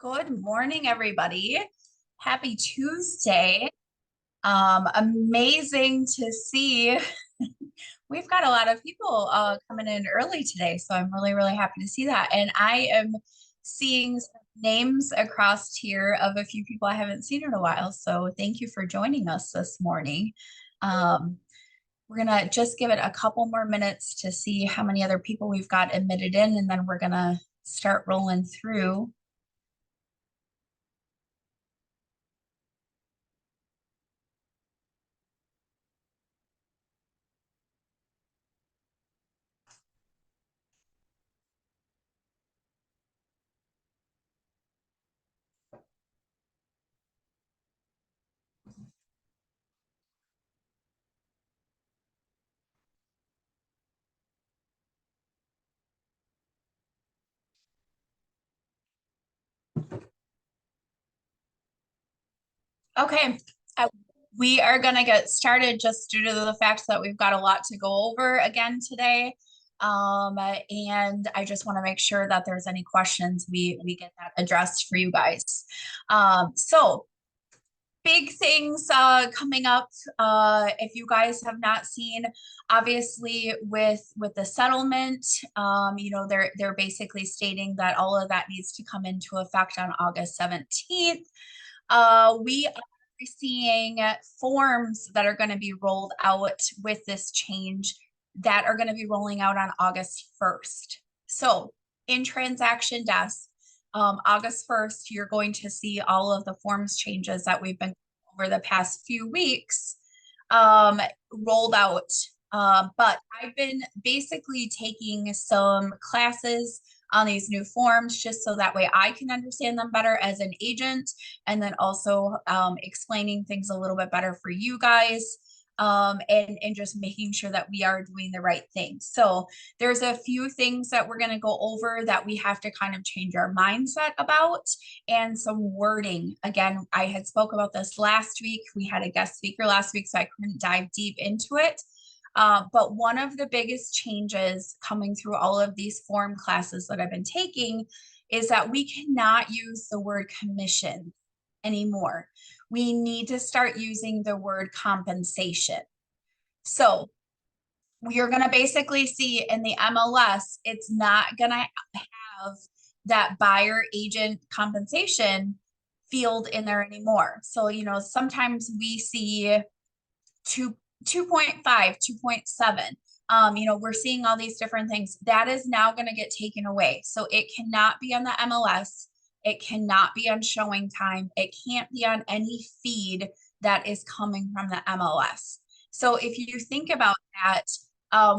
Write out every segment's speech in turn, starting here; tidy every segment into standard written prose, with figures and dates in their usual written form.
Good morning, everybody. Happy Tuesday. Amazing to see. We've got a lot of people coming in early today, so I'm really, really happy to see that. And I am seeing some names across here of a few people I haven't seen in a while. So thank you for joining us this morning. Um, we're gonna just give it a couple more minutes to see how many other people we've got admitted in, and then we're gonna start rolling through. Okay, uh, we are going to get started just due to the fact that we've got a lot to go over again today. And I just want to make sure that there's any questions we get that addressed for you guys. So big things coming up. If you guys have not seen, obviously with the settlement, they're basically stating that all of that needs to come into effect on August 17th. We are seeing forms that are going to be rolled out with this change that are going to be rolling out on August 1st. So in transaction desk, August 1st, you're going to see all of the forms changes that we've been over the past few weeks rolled out. But I've been basically taking some classes on these new forms just so that way I can understand them better as an agent, and then also explaining things a little bit better for you guys, and just making sure that we are doing the right thing. So there's a few things that we're going to go over that we have to kind of change our mindset about, and some wording. Again, I had spoke about this last week. We had a guest speaker last week, so I couldn't dive deep into it. But one of the biggest changes coming through all of these form classes that I've been taking is that we cannot use the word commission anymore. We need to start using the word compensation. So you're going to basically see in the MLS, it's not going to have that buyer agent compensation field in there anymore. So, sometimes we see 2.5, 2.7. We're seeing all these different things. That is now going to get taken away. So it cannot be on the MLS. It cannot be on Showing Time. It can't be on any feed that is coming from the MLS. So if you think about that,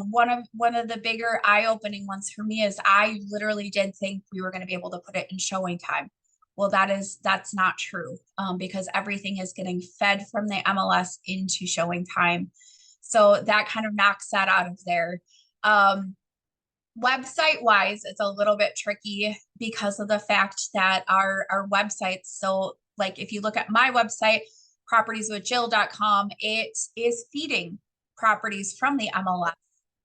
one of the bigger eye-opening ones for me is I literally did think we were going to be able to put it in Showing Time. Well, that's not true, because everything is getting fed from the MLS into Showing Time. So that kind of knocks that out of there. Website wise, it's a little bit tricky because of the fact that our websites, so like if you look at my website, propertieswithjill.com, it is feeding properties from the MLS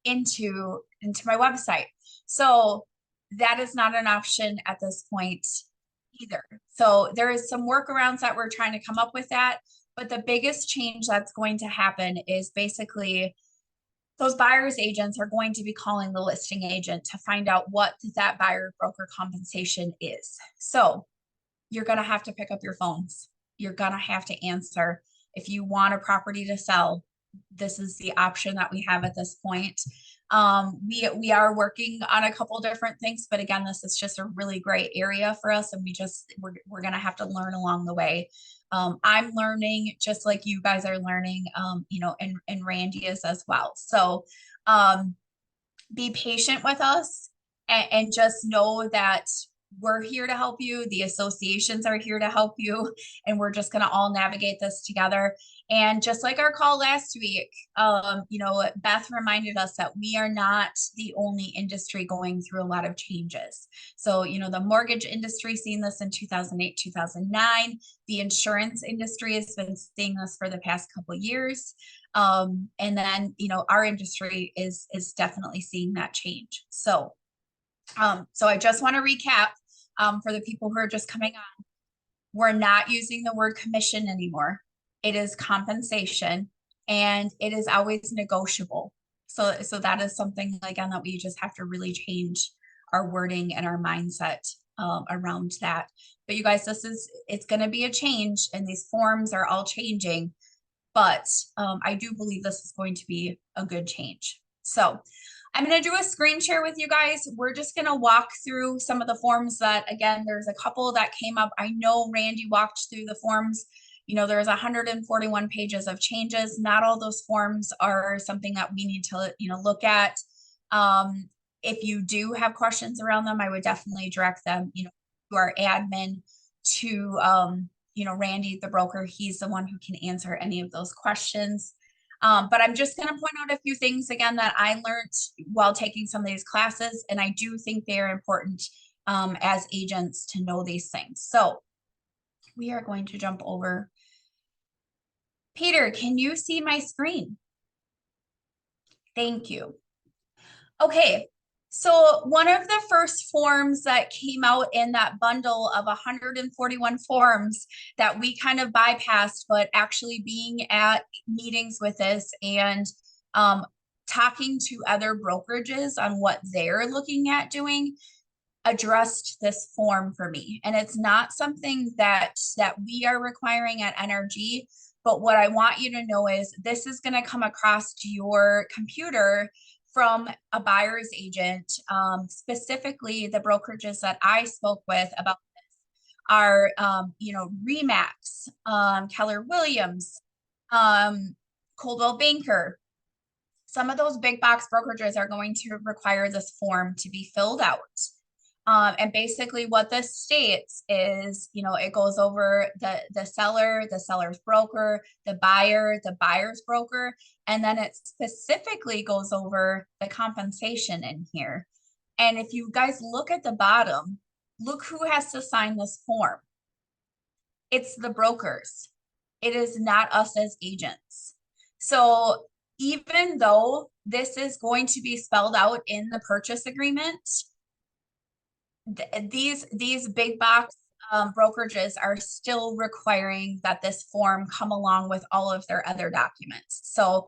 into my website. So that is not an option at this point either. So there is some workarounds that we're trying to come up with that. But the biggest change that's going to happen is basically those buyer's agents are going to be calling the listing agent to find out what that buyer broker compensation is. So you're going to have to pick up your phones. You're going to have to answer. If you want a property to sell, this is the option that we have at this point. We are working on a couple different things, but again, this is just a really great area for us, and we're gonna have to learn along the way. I'm learning just like you guys are learning, and Randy is as well. So be patient with us, and just know that we're here to help you. The associations are here to help you, and we're just going to all navigate this together. And just like our call last week, Beth reminded us that we are not the only industry going through a lot of changes. So, the mortgage industry seen this in 2008, 2009. The insurance industry has been seeing this for the past couple of years. And then, our industry is definitely seeing that change. So I just want to recap. for the people who are just coming on, we're not using the word commission anymore. It is compensation, and it is always negotiable. So that is something, again, that we just have to really change our wording and our mindset around that. But you guys, it's going to be a change, and these forms are all changing. But I do believe this is going to be a good change. So I'm going to do a screen share with you guys. We're just going to walk through some of the forms that, again, there's a couple that came up. I know Randy walked through the forms. You know, there's 141 pages of changes. Not all those forms are something that we need to, look at. If you do have questions around them, I would definitely direct them, to our admin, to, Randy, the broker. He's the one who can answer any of those questions. But I'm just going to point out a few things again that I learned while taking some of these classes, and I do think they are important as agents to know these things. So we are going to jump over. Peter, can you see my screen? Thank you. Okay, so one of the first forms that came out in that bundle of 141 forms that we kind of bypassed, but actually being at meetings with this and talking to other brokerages on what they're looking at doing, addressed this form for me. And it's not something that we are requiring at NRG, but what I want you to know is this is going to come across to your computer from a buyer's agent. Specifically, the brokerages that I spoke with about this are, Remax, Keller Williams, Coldwell Banker. Some of those big box brokerages are going to require this form to be filled out. And basically what this states is, it goes over the seller, the seller's broker, the buyer, the buyer's broker, and then it specifically goes over the compensation in here. And if you guys look at the bottom, look who has to sign this form. It's the brokers. It is not us as agents. So even though this is going to be spelled out in the purchase agreement, these big box brokerages are still requiring that this form come along with all of their other documents. So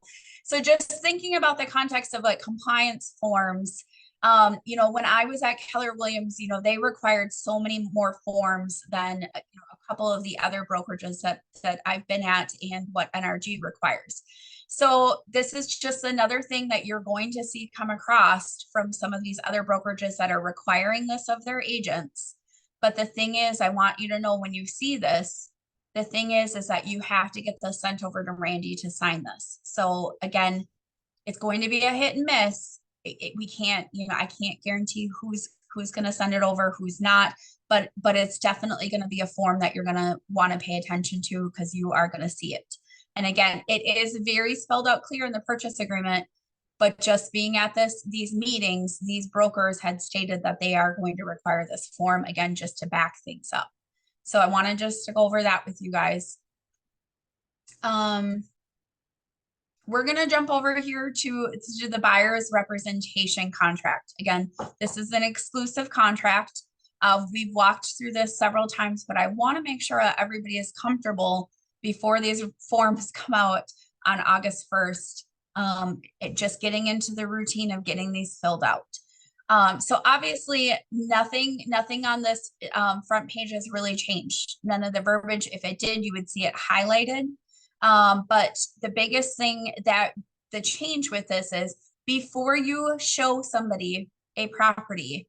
just thinking about the context of like compliance forms, when I was at Keller Williams, they required so many more forms than a couple of the other brokerages that I've been at and what NRG requires. So this is just another thing that you're going to see come across from some of these other brokerages that are requiring this of their agents. But the thing is, I want you to know when you see this, the thing is that you have to get this sent over to Randy to sign this. So again, it's going to be a hit and miss. We can't, I can't guarantee who's going to send it over, who's not, but it's definitely going to be a form that you're going to want to pay attention to because you are going to see it. And again, it is very spelled out clear in the purchase agreement, but just being at these meetings, these brokers had stated that they are going to require this form, again, just to back things up. So I wanted just to go over that with you guys. We're going to jump over here to the buyer's representation contract. Again, this is an exclusive contract. We've walked through this several times, but I want to make sure that everybody is comfortable before these forms come out on August 1st, just getting into the routine of getting these filled out. So obviously nothing on this front page has really changed. None of the verbiage, if it did, you would see it highlighted. But the biggest thing that the change with this is before you show somebody a property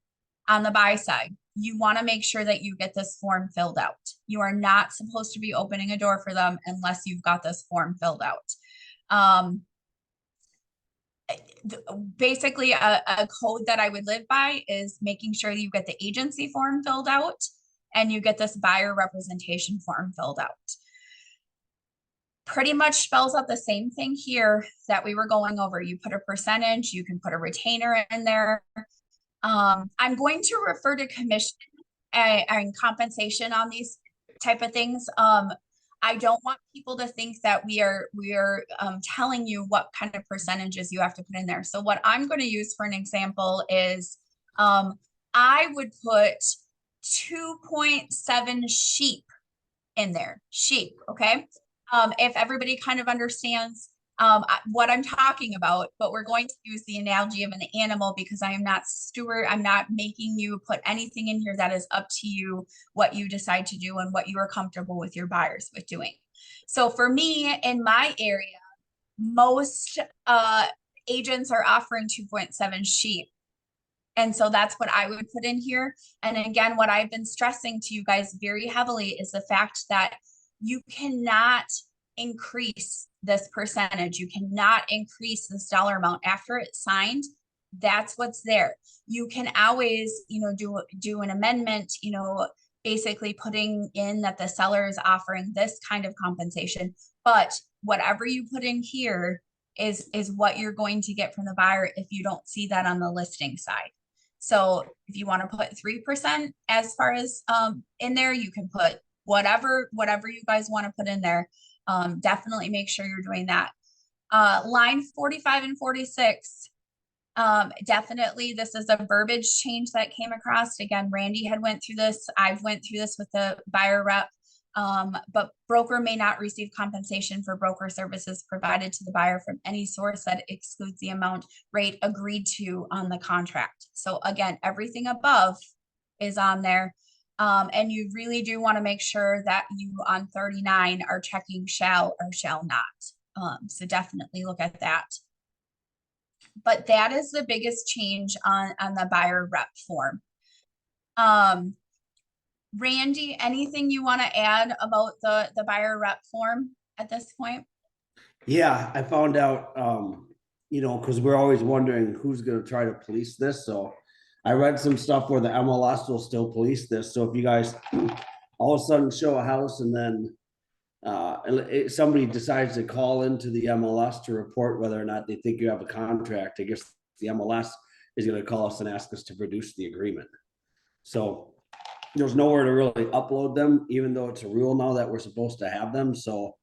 on the buy side, you want to make sure that you get this form filled out. You are not supposed to be opening a door for them unless you've got this form filled out. Basically, a code that I would live by is making sure that you get the agency form filled out and you get this buyer representation form filled out. Pretty much spells out the same thing here that we were going over. You put a percentage, you can put a retainer in there. I'm going to refer to commission and compensation on these type of things. I don't want people to think that we are telling you what kind of percentages you have to put in there. So what I'm going to use for an example is I would put 2.7 sheep in there, sheep. Okay. If everybody kind of understands what I'm talking about, but we're going to use the analogy of an animal because I am not steward. I'm not making you put anything in here. That is up to you, what you decide to do and what you are comfortable with your buyers with doing. So for me in my area, most agents are offering 2.7 sheep. And so that's what I would put in here. And again, what I've been stressing to you guys very heavily is the fact that you cannot increase this percentage. You cannot increase this dollar amount after it's signed. That's what's there. You can always, do an amendment, basically putting in that the seller is offering this kind of compensation. But whatever you put in here is what you're going to get from the buyer if you don't see that on the listing side. So if you want to put 3% as far as in there, you can put whatever you guys want to put in there. Definitely make sure you're doing that. Line 45 and 46. Definitely this is a verbiage change that came across. Again, Randy had went through this. I've went through this with the buyer rep. But broker may not receive compensation for broker services provided to the buyer from any source that excludes the amount rate agreed to on the contract. So again, everything above is on there. And you really do want to make sure that you on 39 are checking shall or shall not. So definitely look at that. But that is the biggest change on the buyer rep form. Randy, anything you want to add about the buyer rep form at this point? Yeah, I found out, because we're always wondering who's going to try to police this. So I read some stuff where the MLS will still police this. So if you guys all of a sudden show a house and then somebody decides to call into the MLS to report whether or not they think you have a contract, I guess the MLS is going to call us and ask us to produce the agreement. So there's nowhere to really upload them, even though it's a rule now that we're supposed to have them. So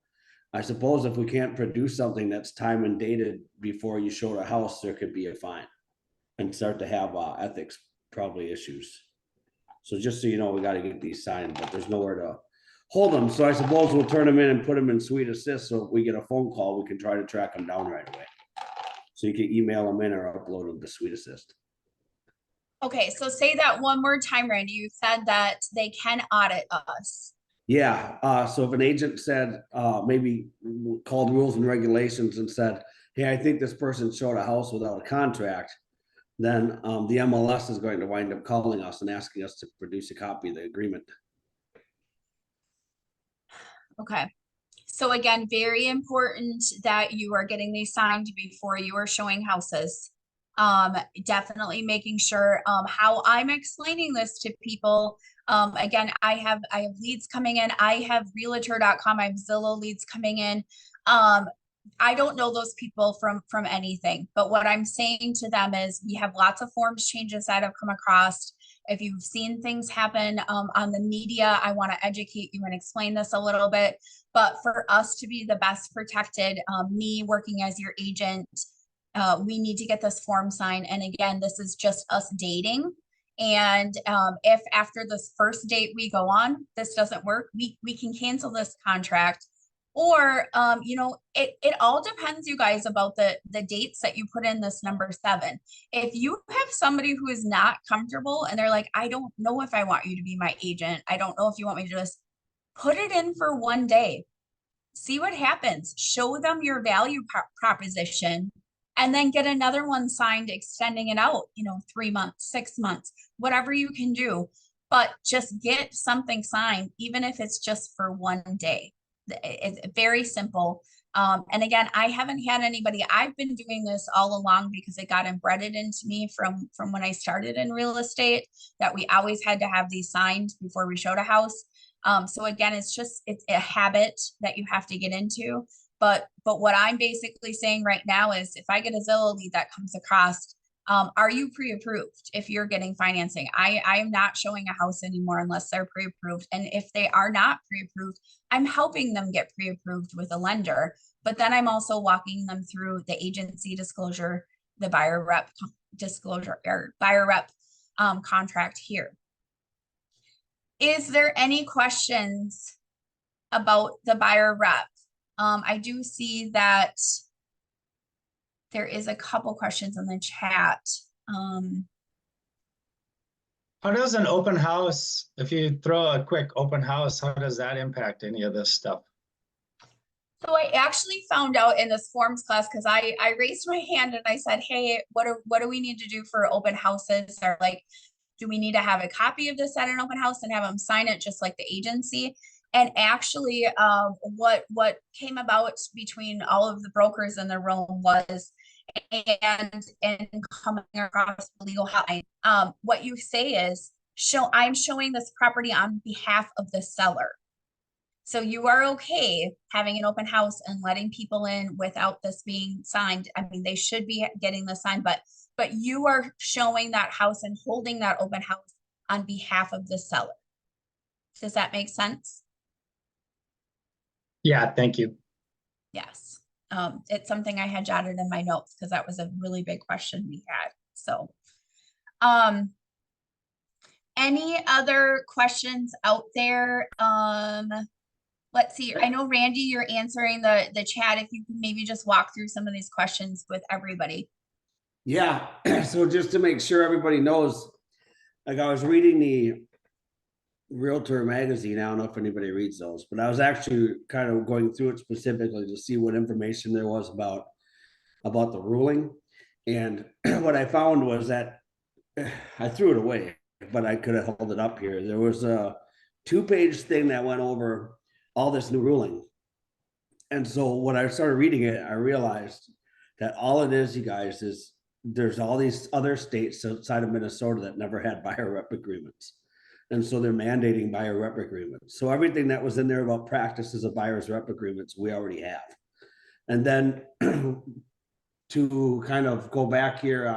I suppose if we can't produce something that's time and dated before you show the house, there could be a fine and start to have ethics probably issues. So just so you know, we got to get these signed, but there's nowhere to hold them. So I suppose we'll turn them in and put them in Sweet Assist. So if we get a phone call, we can try to track them down right away. So you can email them in or upload them to Sweet Assist. Okay, so say that one more time, Randy. You said that they can audit us. Yeah. So if an agent said, maybe called rules and regulations and said, hey, I think this person showed a house without a contract, then the MLS is going to wind up calling us and asking us to produce a copy of the agreement. Okay. So again, very important that you are getting these signed before you are showing houses. Definitely making sure how I'm explaining this to people. Again, I have leads coming in. I have realtor.com. I have Zillow leads coming in. I don't know those people from anything, but what I'm saying to them is we have lots of forms changes that have come across. If you've seen things happen on the media, I want to educate you and explain this a little bit. But for us to be the best protected, me working as your agent, we need to get this form signed. And again, this is just us dating. And if after this first date we go on, this doesn't work, we can cancel this contract. Or it all depends, you guys, about the dates that you put in this number 7. If you have somebody who is not comfortable and they're like, I don't know if I want you to be my agent, I don't know if you want me to just put it in for one day, see what happens, show them your value proposition, and then get another one signed extending it out 3 months, 6 months, whatever you can do, but just get something signed, even if it's just for one day. It's very simple. And again, I haven't had anybody, I've been doing this all along because it got embedded into me from when I started in real estate, that we always had to have these signed before we showed a house. So again, it's a habit that you have to get into. But what I'm basically saying right now is if I get a Zillow lead that comes across, are you pre-approved if you're getting financing? I am not showing a house anymore unless they're pre-approved. And if they are not pre-approved, I'm helping them get pre-approved with a lender. But then I'm also walking them through the agency disclosure, the buyer rep disclosure, or buyer rep contract here. Is there any questions about the buyer rep? I do see that there is a couple questions in the chat. How does an open house, if you throw a quick open house, how does that impact any of this stuff? So I actually found out in this forms class, because I raised my hand and I said, hey, what do we need to do for open houses? Or like, do we need to have a copy of this at an open house and have them sign it just like the agency? And actually, what came about between all of the brokers in the room was, and coming across the legal hotline, what you say is, I'm showing this property on behalf of the seller. So you are okay having an open house and letting people in without this being signed. I mean, they should be getting the sign, but you are showing that house and holding that open house on behalf of the seller. Does that make sense? Yeah, thank you. Yes. It's something I had jotted in my notes because that was a really big question we had. So, any other questions out there? Let's see. I know Randy, you're answering the chat. If you can maybe just walk through some of these questions with everybody. Yeah, so just to make sure everybody knows, like I was reading the Realtor magazine. I don't know if anybody reads those, but I was actually kind of going through it specifically to see what information there was about the ruling. And what I found was that I threw it away, but I could have held it up here. There was a 2-page thing that went over all this new ruling. And so when I started reading it, I realized that all it is, you guys, is there's all these other states outside of Minnesota that never had buyer rep agreements. And so they're mandating buyer rep agreements. So everything that was in there about practices of buyer's rep agreements, we already have. And then to kind of go back here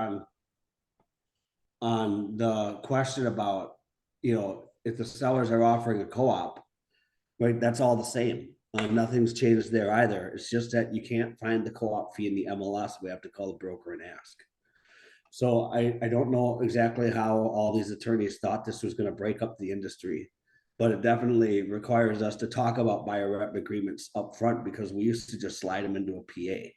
on the question about, you know, if the sellers are offering a co-op, right, that's all the same. Nothing's changed there either. It's just that you can't find the co-op fee in the MLS. We have to call the broker and ask. So I don't know exactly how all these attorneys thought this was going to break up the industry, but it definitely requires us to talk about buyer rep agreements up front, because we used to just slide them into a PA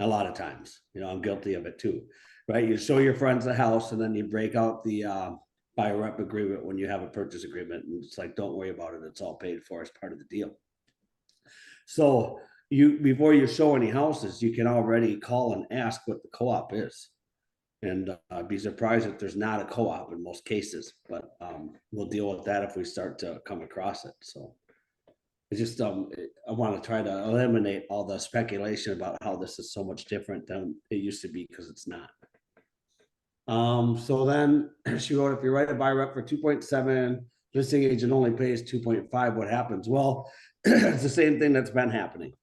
a lot of times. You know, I'm guilty of it too, right? You show your friends a house and then you break out the buyer rep agreement when you have a purchase agreement, and it's like, don't worry about it. It's all paid for as part of the deal. So you, before you show any houses, you can already call and ask what the co-op is. And I'd be surprised if there's not a co-op in most cases, but we'll deal with that if we start to come across it. So it's just, I want to try to eliminate all the speculation about how this is so much different than it used to be, because it's not. So then she wrote, if you write a buyer rep for 2.7, listing agent only pays 2.5, what happens? Well, it's the same thing that's been happening.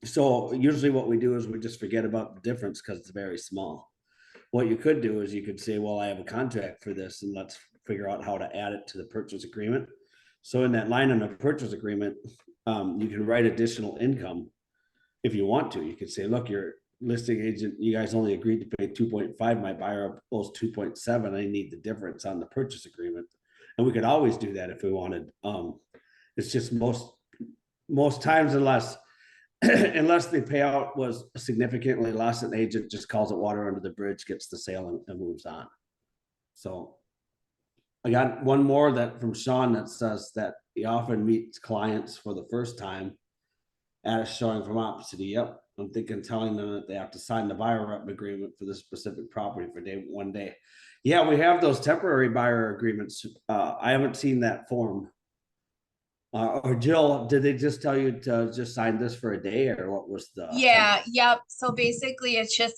So usually what we do is we just forget about the difference because it's very small. What you could do is you could say, well, I have a contract for this, and let's figure out how to add it to the purchase agreement. So in that line in the purchase agreement, you can write additional income if you want to. You could say, look, your listing agent, you guys only agreed to pay 2.5. My buyer owes 2.7. I need the difference on the purchase agreement. And we could always do that if we wanted. It's just most times, unless the payout was significantly less, an agent just calls it water under the bridge, gets the sale, and moves on. So I got one more that from Sean that says that he often meets clients for the first time at a showing from Opacity. Yep. I'm thinking telling them that they have to sign the buyer rep agreement for this specific property for one day. Yeah, we have those temporary buyer agreements. I haven't seen that form. Or Jill, did they just tell you to just sign this for a day, or what was the? Yeah, yep. So basically it's just,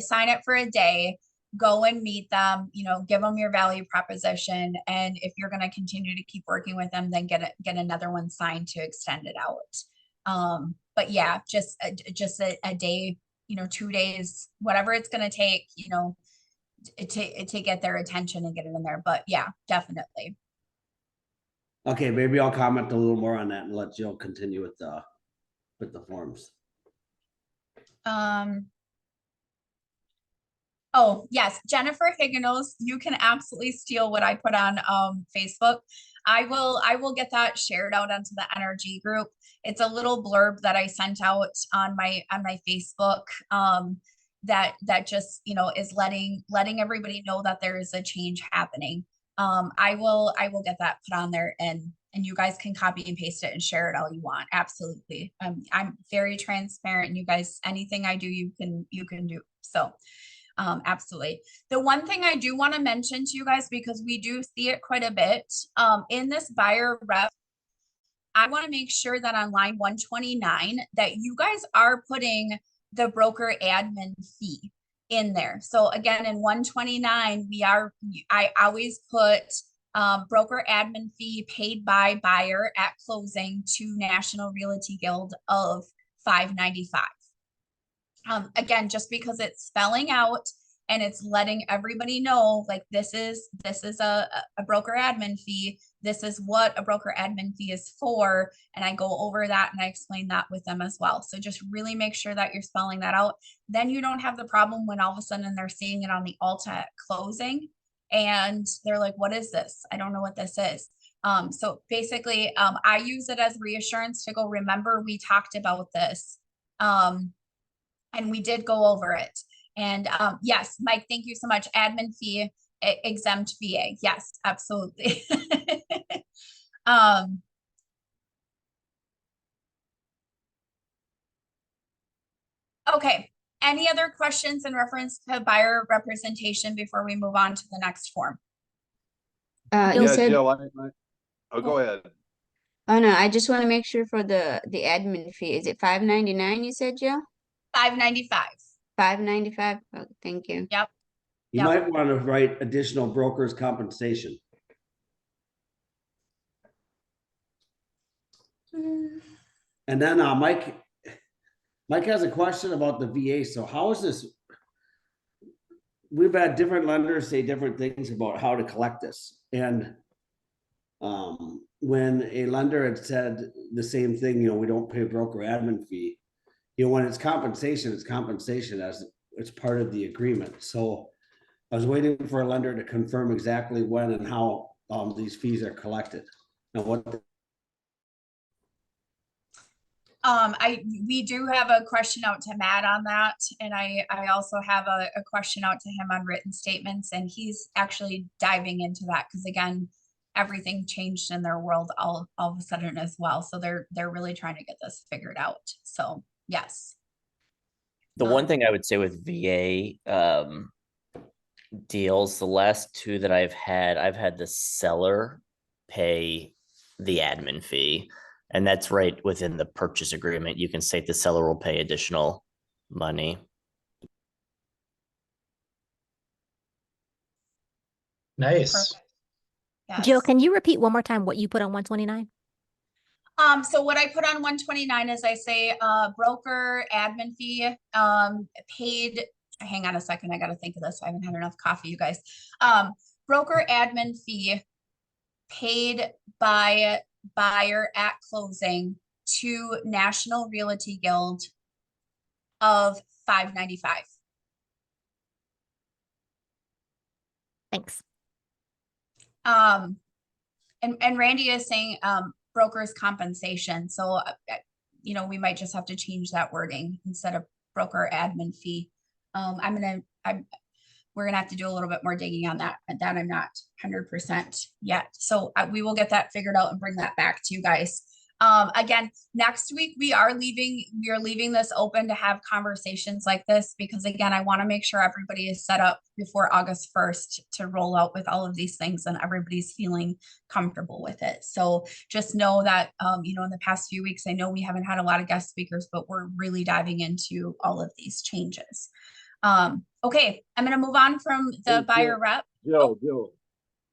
sign it for a day, go and meet them, give them your value proposition. And if you're going to continue to keep working with them, then get another one signed to extend it out. But yeah, just a day, 2 days, whatever it's going to take, to get their attention and get it in there. But yeah, definitely. Okay, maybe I'll comment a little more on that and let Jill continue with the forms. Oh, yes, Jennifer Higgins, you can absolutely steal what I put on Facebook. I will get that shared out onto the energy group. It's a little blurb that I sent out on my Facebook that just, is letting everybody know that there is a change happening. I will get that put on there, and you guys can copy and paste it and share it all you want. Absolutely. I'm very transparent, and you guys, anything I do, you can do. So absolutely. The one thing I do want to mention to you guys, because we do see it quite a bit, in this buyer rep, I want to make sure that on line 129 that you guys are putting the broker admin fee in there. So again, in 129, I always put broker admin fee paid by buyer at closing to National Realty Guild of $595. Again, just because it's spelling out and it's letting everybody know, like, this is a broker admin fee. This is what a broker admin fee is for. And I go over that and I explain that with them as well. So just really make sure that you're spelling that out. Then you don't have the problem when all of a sudden they're seeing it on the Alta at closing and they're like, what is this? I don't know what this is. So basically, I use it as reassurance to go, remember, we talked about this. And we did go over it. And yes, Mike, thank you so much. Admin fee, exempt VA. Yes, absolutely. um, okay. Any other questions in reference to buyer representation before we move on to the next form? You Yeah, said, Jill, oh, go ahead. oh no, I just want to make sure for the admin fee. Is it $5.99 you said, Joe? $595. $5.95? Oh, thank you. Yep. You Yep. might want to write additional broker's compensation. And then Mike has a question about the VA. So how is this? We've had different lenders say different things about how to collect this. And when a lender had said the same thing, we don't pay a broker admin fee. When it's compensation as it's part of the agreement. So I was waiting for a lender to confirm exactly when and how these fees are collected and what. We do have a question out to Matt on that, and I also have a question out to him on written statements, and he's actually diving into that because, again, everything changed in their world all of a sudden as well. So they're really trying to get this figured out. So yes. The one thing I would say with VA deals, the last two that I've had the seller pay the admin fee. And that's right within the purchase agreement. You can state the seller will pay additional money. Nice. Yes. Jill, can you repeat one more time what you put on 129? So what I put on 129 is I say broker admin fee paid. Hang on a second, I gotta think of this. I haven't had enough coffee, you guys. Broker admin fee paid by buyer at closing to National Realty Guild of $595. Thanks. And Randy is saying broker's compensation. So we might just have to change that wording instead of broker admin fee. We're gonna have to do a little bit more digging on that, and that I'm not 100% yet. So we will get that figured out and bring that back to you guys. Again, next week we are leaving this open to have conversations like this, because again, I want to make sure everybody is set up before August 1st to roll out with all of these things and everybody's feeling comfortable with it. So just know that, in the past few weeks, I know we haven't had a lot of guest speakers, but we're really diving into all of these changes. Okay, I'm going to move on from the buyer rep. Jill,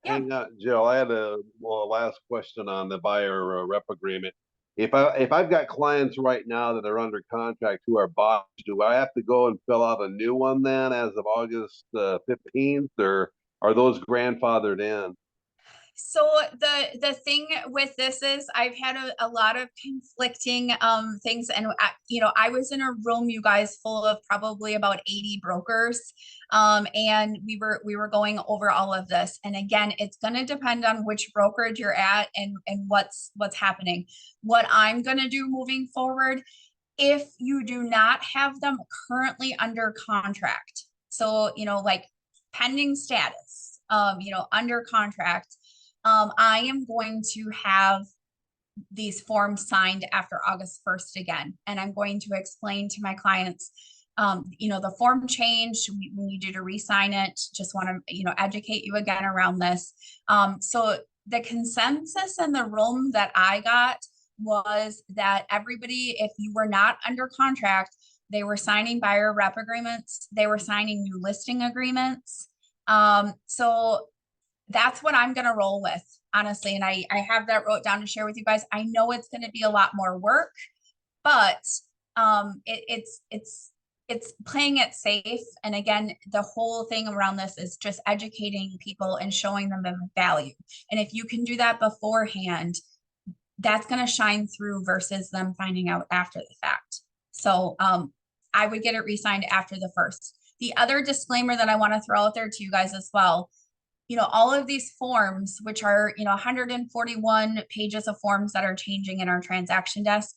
Yeah. hang on, Jill. I had a last question on the buyer rep agreement. If I've got clients right now that are under contract who are buyers, do I have to go and fill out a new one then as of August 15th, or are those grandfathered in? So the thing with this is I've had a lot of conflicting things, and I was in a room, you guys, full of probably about 80 brokers, and we were going over all of this. And again, it's going to depend on which brokerage you're at and what's happening. What I'm going to do moving forward, if you do not have them currently under contract, so like pending status, under contract, I am going to have these forms signed after August 1st again. And I'm going to explain to my clients, the form changed, we need you to re-sign it. Just want to, educate you again around this. So the consensus in the room that I got was that everybody, if you were not under contract, they were signing buyer rep agreements, they were signing new listing agreements. So that's what I'm going to roll with, honestly. And I have that wrote down to share with you guys. I know it's going to be a lot more work, but it's playing it safe. And again, the whole thing around this is just educating people and showing them the value. And if you can do that beforehand, that's going to shine through versus them finding out after the fact. So I would get it re-signed after the 1st. The other disclaimer that I want to throw out there to you guys as well, all of these forms, which are, 141 pages of forms that are changing in our transaction desk,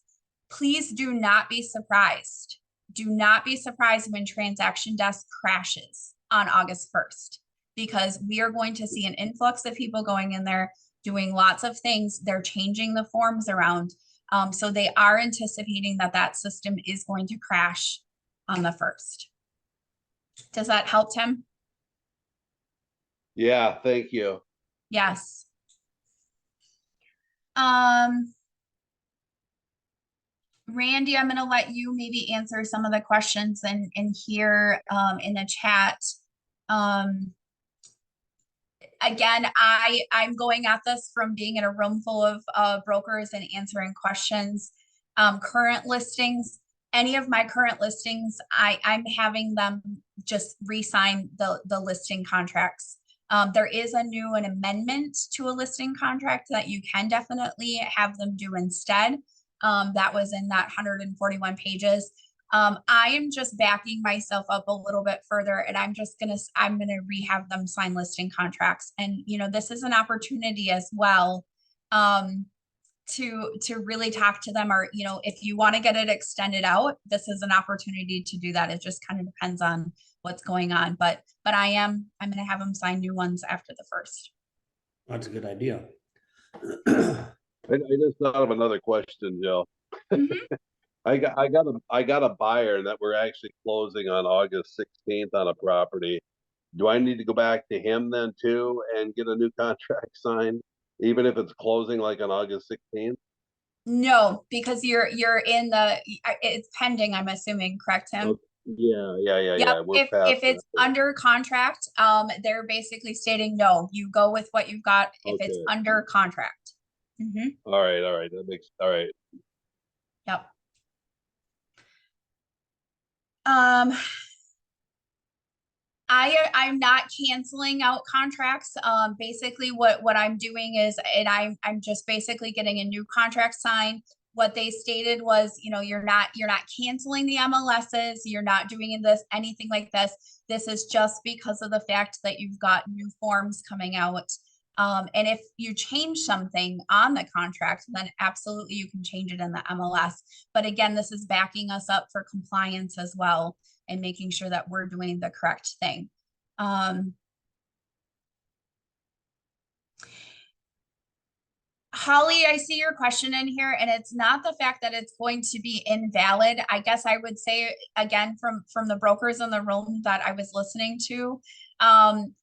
please do not be surprised. Do not be surprised when transaction desk crashes on August 1st, because we are going to see an influx of people going in there doing lots of things. They're changing the forms around. So they are anticipating that system is going to crash on the 1st. Does that help, Tim? Yeah, thank you. Yes. Randy, I'm going to let you maybe answer some of the questions in here in the chat. Again, I'm going at this from being in a room full of brokers and answering questions. Current listings, any of my current listings, I'm having them just re-sign the listing contracts. There is an amendment to a listing contract that you can definitely have them do instead. That was in that 141 pages. I am just backing myself up a little bit further, and I'm going to rehab them sign listing contracts. And, this is an opportunity as well, to really talk to them, or, if you want to get it extended out, this is an opportunity to do that. It just kind of depends on what's going on, but I'm going to have them sign new ones after the 1st. That's a good idea. I just thought of another question, Jill. Mm-hmm. I got a buyer that we're actually closing on August 16th on a property. Do I need to go back to him then too and get a new contract signed, even if it's closing like on August 16th? No, because you're in it's pending, I'm assuming, correct, Tim? Okay. Yeah. Yep. We're past If it's that. under contract, they're basically stating, no, you go with what you've got if it's Okay. under contract. Mm-hmm. All right. That makes, all right. Yep. I'm not canceling out contracts. Basically what I'm doing is, and I'm just basically getting a new contract signed. What they stated was, you're not canceling the MLSs, you're not doing anything like this. This is just because of the fact that you've got new forms coming out. And if you change something on the contract, then absolutely you can change it in the MLS. But again, this is backing us up for compliance as well, and making sure that we're doing the correct thing. Holly, I see your question in here, and it's not the fact that it's going to be invalid. I guess I would say, again, from the brokers in the room that I was listening to,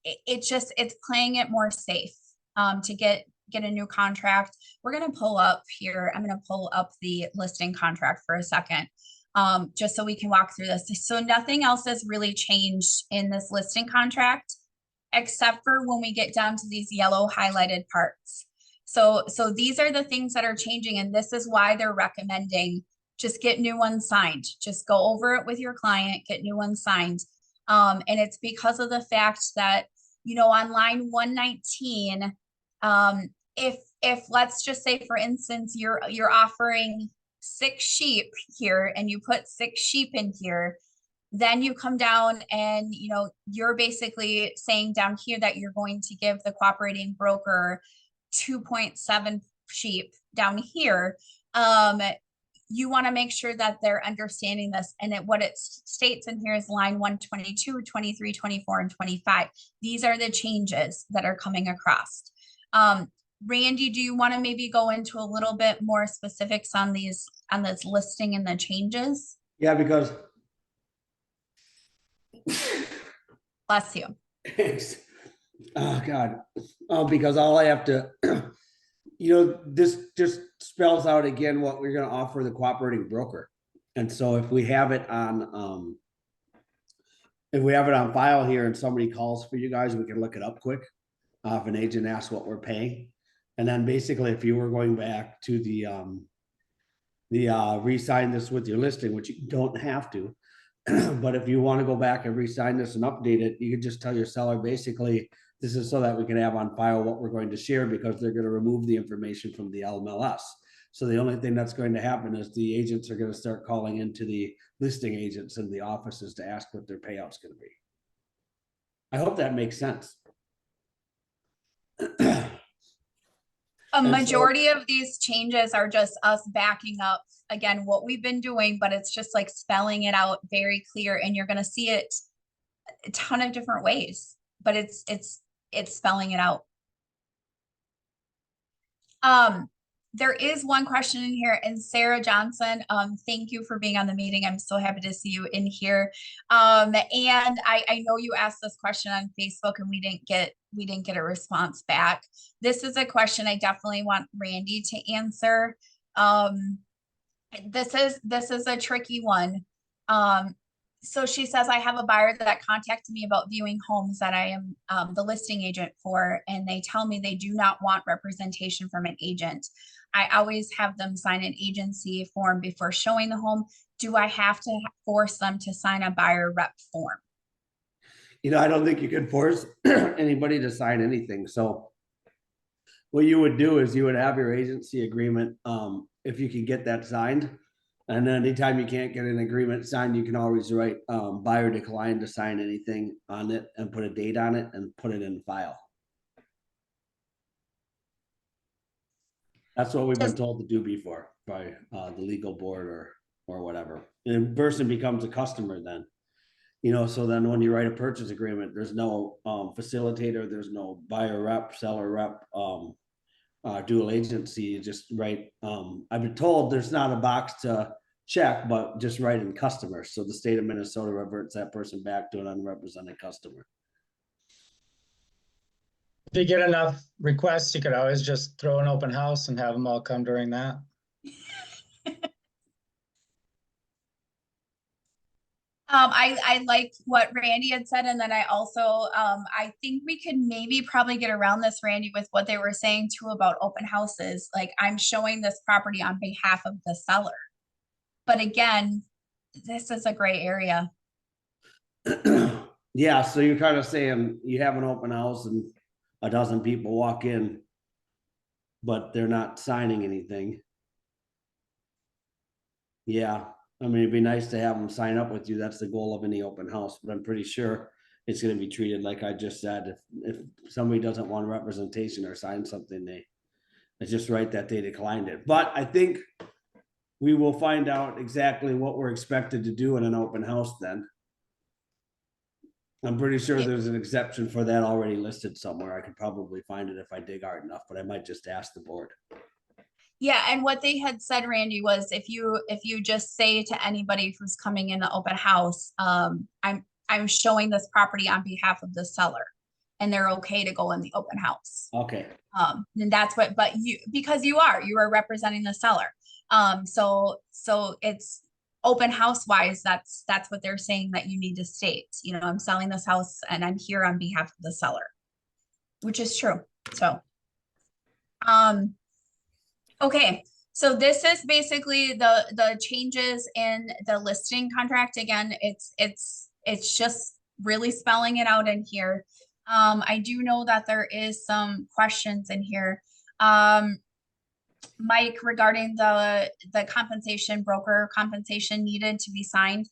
it's playing it more safe to get a new contract. We're going to pull up here. I'm going to pull up the listing contract for a second, just so we can walk through this. So nothing else has really changed in this listing contract, except for when we get down to these yellow highlighted parts. So these are the things that are changing, and this is why they're recommending just get new ones signed. Just go over it with your client, get new ones signed. And it's because of the fact that, on line 119, If let's just say, for instance, you're offering 6 sheep here and you put 6 sheep in here, then you come down and, you know, you're basically saying down here that you're going to give the cooperating broker 2.7 sheep down here. You want to make sure that they're understanding this, and what it states in here is line 122, 23, 24, and 25. These are the changes that are coming across. Randy, do you want to maybe go into a little bit more specifics on this listing and the changes? Yeah, because Bless you. thanks. Oh, God. Because all I have to, you know, this just spells out again what we're gonna offer the cooperating broker. And so if we have it on, file here and somebody calls for you guys, we can look it up quick. If an agent asks what we're paying. And then basically, if you were going back to the re-sign this with your listing, which you don't have to, but if you want to go back and re-sign this and update it, you can just tell your seller, basically, this is so that we can have on file what we're going to share, because they're going to remove the information from the LMLS. So the only thing that's going to happen is the agents are going to start calling into the listing agents in the offices to ask what their payout's going to be. I hope that makes sense. A And so- majority of these changes are just us backing up again what we've been doing, but it's just like spelling it out very clear, and you're going to see it a ton of different ways, but it's spelling it out. There is one question in here, and Sarah Johnson, thank you for being on the meeting. I'm so happy to see you in here. And I know you asked this question on Facebook and we didn't get a response back. This is a question I definitely want Randy to answer. This is a tricky one. So she says, I have a buyer that contacted me about viewing homes that I am the listing agent for, and they tell me they do not want representation from an agent. I always have them sign an agency form before showing the home. Do I have to force them to sign a buyer rep form? You know, I don't think you can force anybody to sign anything. So what you would do is you would have your agency agreement, if you can get that signed. And then anytime you can't get an agreement signed, you can always write buyer declined to sign anything on it and put a date on it and put it in file. That's what we've been told to do before by the legal board or whatever. And person becomes a customer then. You know, so then when you write a purchase agreement, there's no facilitator, there's no buyer rep, seller rep, dual agency. You just write, I've been told there's not a box to check, but just write in customer. So the state of Minnesota reverts that person back to an unrepresented customer. If you get enough requests, you could always just throw an open house and have them all come during that. I like what Randy had said, and then I also I think we could maybe probably get around this, Randy, with what they were saying too about open houses. Like, I'm showing this property on behalf of the seller, but again, this is a gray area. Yeah, so you're kind of saying you have an open house and a dozen people walk in, but they're not signing anything. Yeah, I mean, it'd be nice to have them sign up with you. That's the goal of any open house, but I'm pretty sure it's gonna be treated like I just said. If somebody doesn't want representation or sign something, it's just right that they declined it. But I think we will find out exactly what we're expected to do in an open house then. I'm pretty sure there's an exception for that already listed somewhere. I could probably find it if I dig hard enough, but I might just ask the board. Yeah, and what they had said, Randy, was if you just say to anybody who's coming in the open house, I'm showing this property on behalf of the seller, and they're okay to go in the open house. Okay, And that's what, but because you are representing the seller. So it's open house wise, that's what they're saying that you need to state. You know, I'm selling this house and I'm here on behalf of the seller, which is true. So, okay. So this is basically the changes in the listing contract. Again, it's just really spelling it out in here. I do know that there is some questions in here. Mike, regarding the compensation, broker compensation needed to be signed.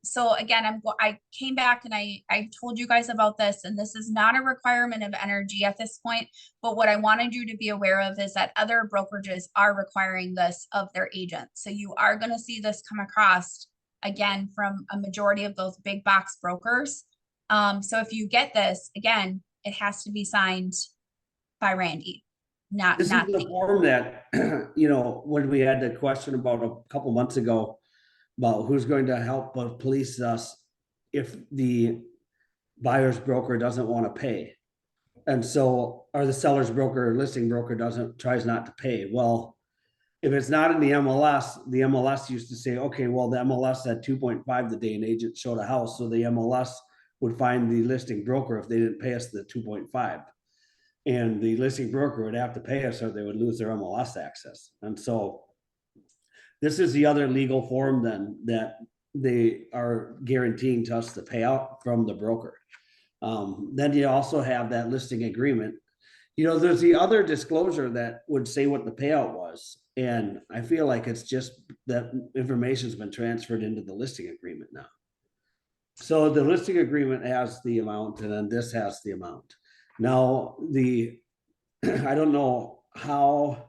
So again, I came back and I told you guys about this, and this is not a requirement of Energy at this point, but what I wanted you to be aware of is that other brokerages are requiring this of their agents. So you are going to see this come across again from a majority of those big box brokers. So if you get this, again, it has to be signed by Randy, not This is the the. form that, when we had the question about a couple months ago about who's going to help police us if the buyer's broker doesn't want to pay. And so, or the seller's broker or listing broker tries not to pay. Well, if it's not in the MLS used to say, okay, well, the MLS said 2.5 the day an agent showed a house. So the MLS would find the listing broker if they didn't pay us the 2.5. And the listing broker would have to pay us or they would lose their MLS access. And so this is the other legal form then that they are guaranteeing to us the payout from the broker. Then you also have that listing agreement. There's the other disclosure that would say what the payout was. And I feel like it's just that information's been transferred into the listing agreement now. So the listing agreement has the amount and then this has the amount. Now, I don't know how,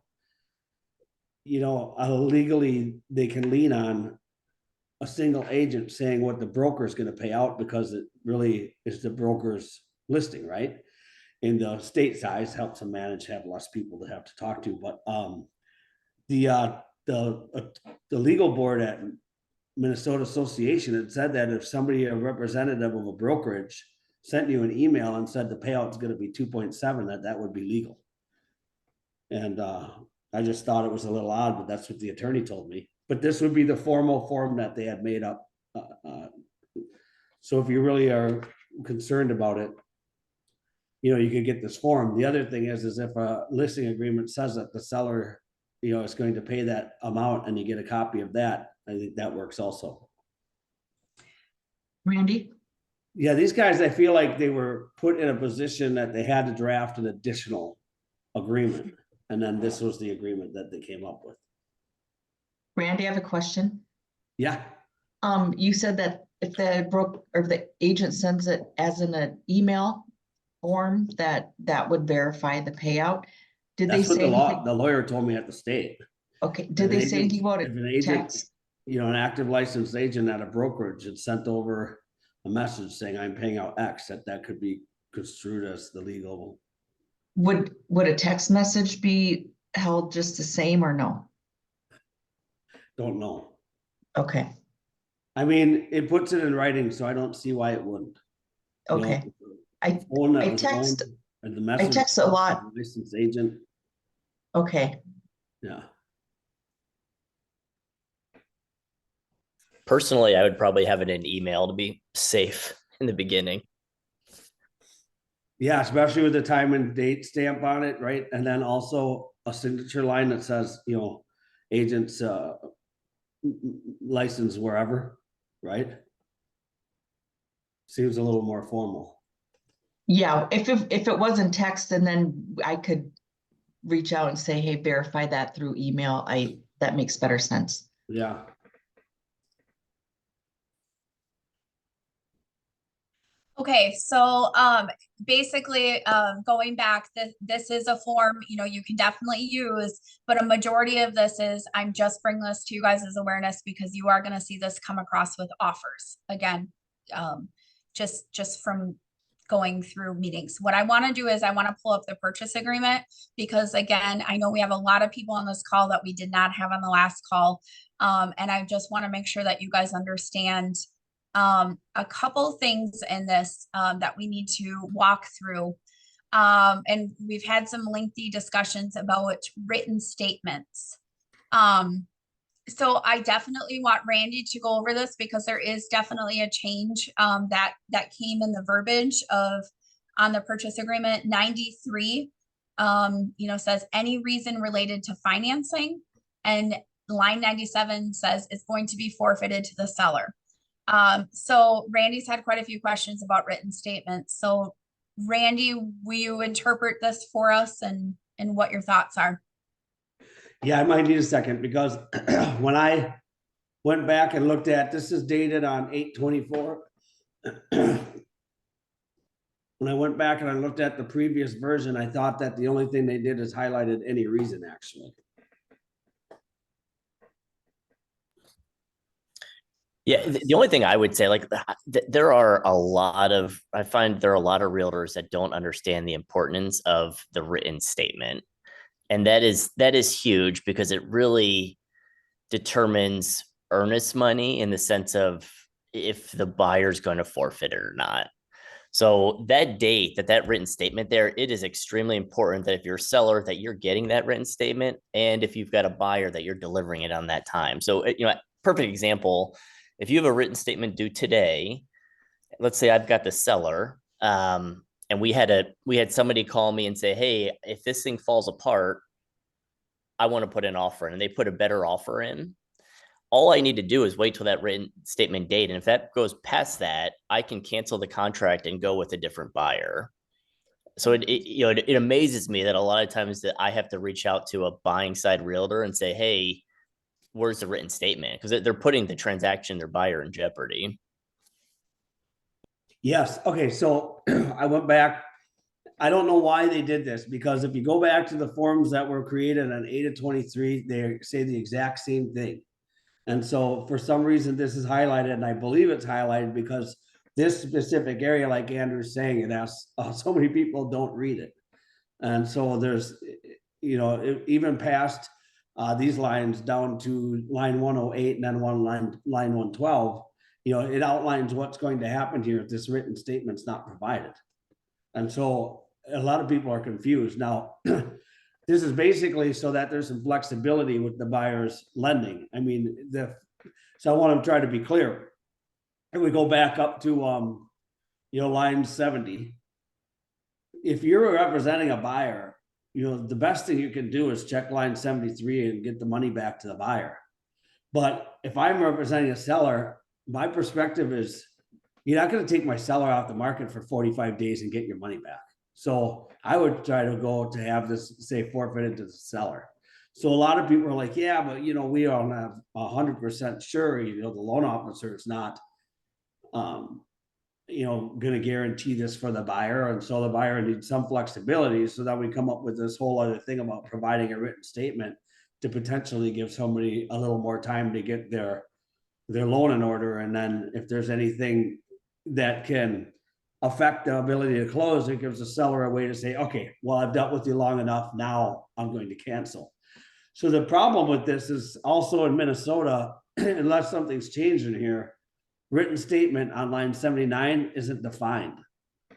legally they can lean on a single agent saying what the broker is going to pay out because it really is the broker's listing, right? And the state size helps them have less people to have to talk to. But the legal board at Minnesota Association had said that if somebody, a representative of a brokerage, sent you an email and said the payout is going to be 2.7, that would be legal. And I just thought it was a little odd, but that's what the attorney told me. But this would be the formal form that they had made up. So if you really are concerned about it, you could get this form. The other thing is if a listing agreement says that the seller, is going to pay that amount and you get a copy of that, I think that works also. Randy? Yeah, these guys, I feel like they were put in a position that they had to draft an additional agreement. And then this was the agreement that they came up with. Randy, I have a question. Yeah. You said that if the agent sends it as an email form, that would verify the payout. Did That's they what say the lawyer told me at the state. Okay, did they say anything about If it? an agent, Text? an active licensed agent at a brokerage had sent over a message saying I'm paying out X, that could be construed as the legal. Would a text message be held just the same or no? Don't know. Okay. I mean, it puts it in writing, so I don't see why it wouldn't. Okay. I text a lot. Licensed agent. Okay. Yeah. Personally, I would probably have it in email to be safe in the beginning. Yeah, especially with the time and date stamp on it, right? And then also a signature line that says, agents license wherever, right? Seems a little more formal. Yeah, if it wasn't text, and then I could reach out and say, hey, verify that through email. That makes better sense. Yeah. Okay, so basically going back, this is a form, you can definitely use, but a majority of this is, I'm just bringing this to you guys as awareness because you are going to see this come across with offers. Again, just from going through meetings. What I want to do is I want to pull up the purchase agreement because again, I know we have a lot of people on this call that we did not have on the last call. And I just want to make sure that you guys understand a couple things in this that we need to walk through. And we've had some lengthy discussions about written statements. So I definitely want Randy to go over this because there is definitely a change that came in the verbiage on the purchase agreement. 93 says any reason related to financing, and line 97 says it's going to be forfeited to the seller. So Randy's had quite a few questions about written statements. So Randy, will you interpret this for us and what your thoughts are? Yeah, I might need a second because when I went back and looked at, this is dated on 8/24. When I went back and I looked at the previous version, I thought that the only thing they did is highlighted any reason actually. Yeah, the only thing I would say, like, there are a lot of, I find there are a lot of realtors that don't understand the importance of the written statement. And that is huge because it really determines earnest money in the sense of if the buyer's going to forfeit it or not. So that date, that written statement there, it is extremely important that if you're a seller, that you're getting that written statement, and if you've got a buyer, that you're delivering it on that time. So, perfect example, if you have a written statement due today, let's say I've got the seller, and we had somebody call me and say, hey, if this thing falls apart, I want to put an offer in, and they put a better offer in. All I need to do is wait till that written statement date. And if that goes past that, I can cancel the contract and go with a different buyer. So it amazes me that a lot of times that I have to reach out to a buying side realtor and say, hey, where's the written statement? Because they're putting the transaction, their buyer, in jeopardy. Yes. Okay. So I went back. I don't know why they did this, because if you go back to the forms that were created on 8/23, they say the exact same thing. And so for some reason, this is highlighted, and I believe it's highlighted because this specific area, like Andrew's saying, it has so many people don't read it. And so there's, even past these lines down to line 108 and then line 112, it outlines what's going to happen here if this written statement's not provided. And so a lot of people are confused. Now, this is basically so that there's some flexibility with the buyer's lending. I mean, so I want to try to be clear. If we go back up to, line 70, if you're representing a buyer, the best thing you can do is check line 73 and get the money back to the buyer. But if I'm representing a seller, my perspective is you're not going to take my seller off the market for 45 days and get your money back. So I would try to go to have this, say, forfeited to the seller. So a lot of people are like, yeah, but we are not 100% sure, the loan officer is not, going to guarantee this for the buyer. And so the buyer needs some flexibility, so that we come up with this whole other thing about providing a written statement to potentially give somebody a little more time to get their loan in order. And then if there's anything that can affect the ability to close, it gives the seller a way to say, okay, well, I've dealt with you long enough, now I'm going to cancel. So the problem with this is also in Minnesota, unless something's changed in here, written statement on line 79 isn't defined.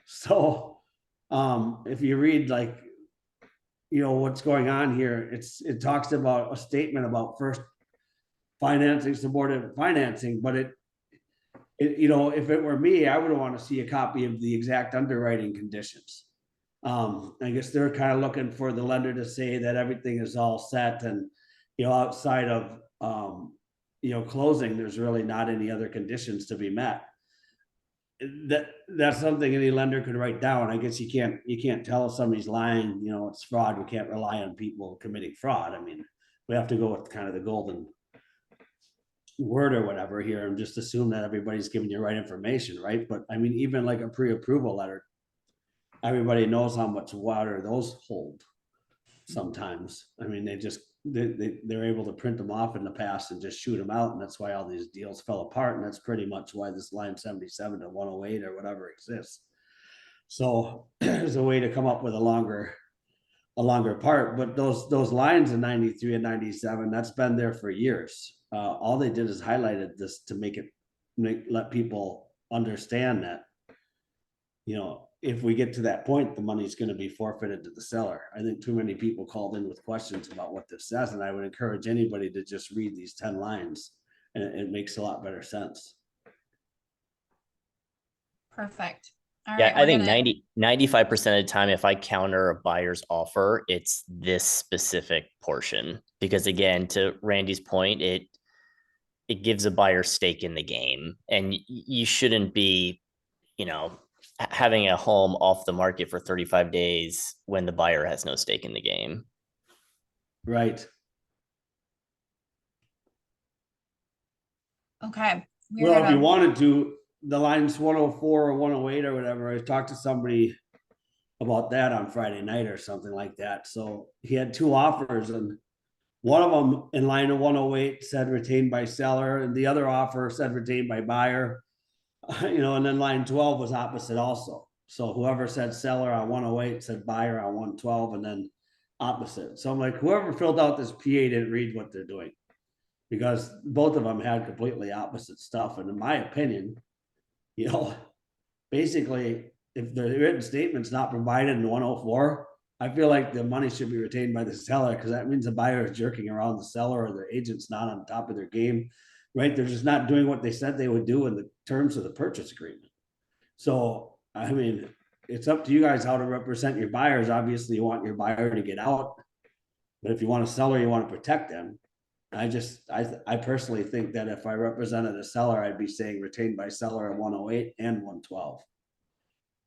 So if you read what's going on here, it talks about a statement about first financing, subordinate financing, but if it were me, I would want to see a copy of the exact underwriting conditions. I guess they're kind of looking for the lender to say that everything is all set, and outside of closing, there's really not any other conditions to be met. That's something any lender could write down. I guess you can't tell if somebody's lying, it's fraud. We can't rely on people committing fraud. I mean, we have to go with kind of the golden word or whatever here and just assume that everybody's giving you the right information, right? But I mean, even like a pre-approval letter, everybody knows how much water those hold sometimes. I mean, they're able to print them off in the past and just shoot them out, and that's why all these deals fell apart, and that's pretty much why this line 77 to 108 or whatever exists. So there's a way to come up with a longer part, but those lines in 93 and 97, that's been there for years. All they did is highlighted this to let people understand that, if we get to that point, the money's going to be forfeited to the seller. I think too many people called in with questions about what this says, and I would encourage anybody to just read these 10 lines, and it makes a lot better sense. Perfect. All Yeah, right, I we're think gonna- 95% of the time, if I counter a buyer's offer, it's this specific portion. Because again, to Randy's point, it gives a buyer stake in the game, and you shouldn't be, having a home off the market for 35 days when the buyer has no stake in the game. Right. Okay. we're Well, if you gonna- wanted to, the line's 104 or 108 or whatever, I talked to somebody about that on Friday night or something like that. So he had two offers, and one of them in line of 108 said retained by seller, and the other offer said retained by buyer. You know, and then line 12 was opposite also. So whoever said seller on 108 said buyer on 112, and then opposite. So I'm like, whoever filled out this PA didn't read what they're doing, because both of them had completely opposite stuff. And in my opinion, you know, basically, if the written statement's not provided in 104, I feel like the money should be retained by the seller, because that means the buyer is jerking around the seller, or the agent's not on top of their game, right? They're just not doing what they said they would do in the terms of the purchase agreement. So, I mean, it's up to you guys how to represent your buyers. Obviously, you want your buyer to get out, but if you want a seller, you want to protect them. I personally think that if I represented a seller, I'd be saying retained by seller at 108 and 112.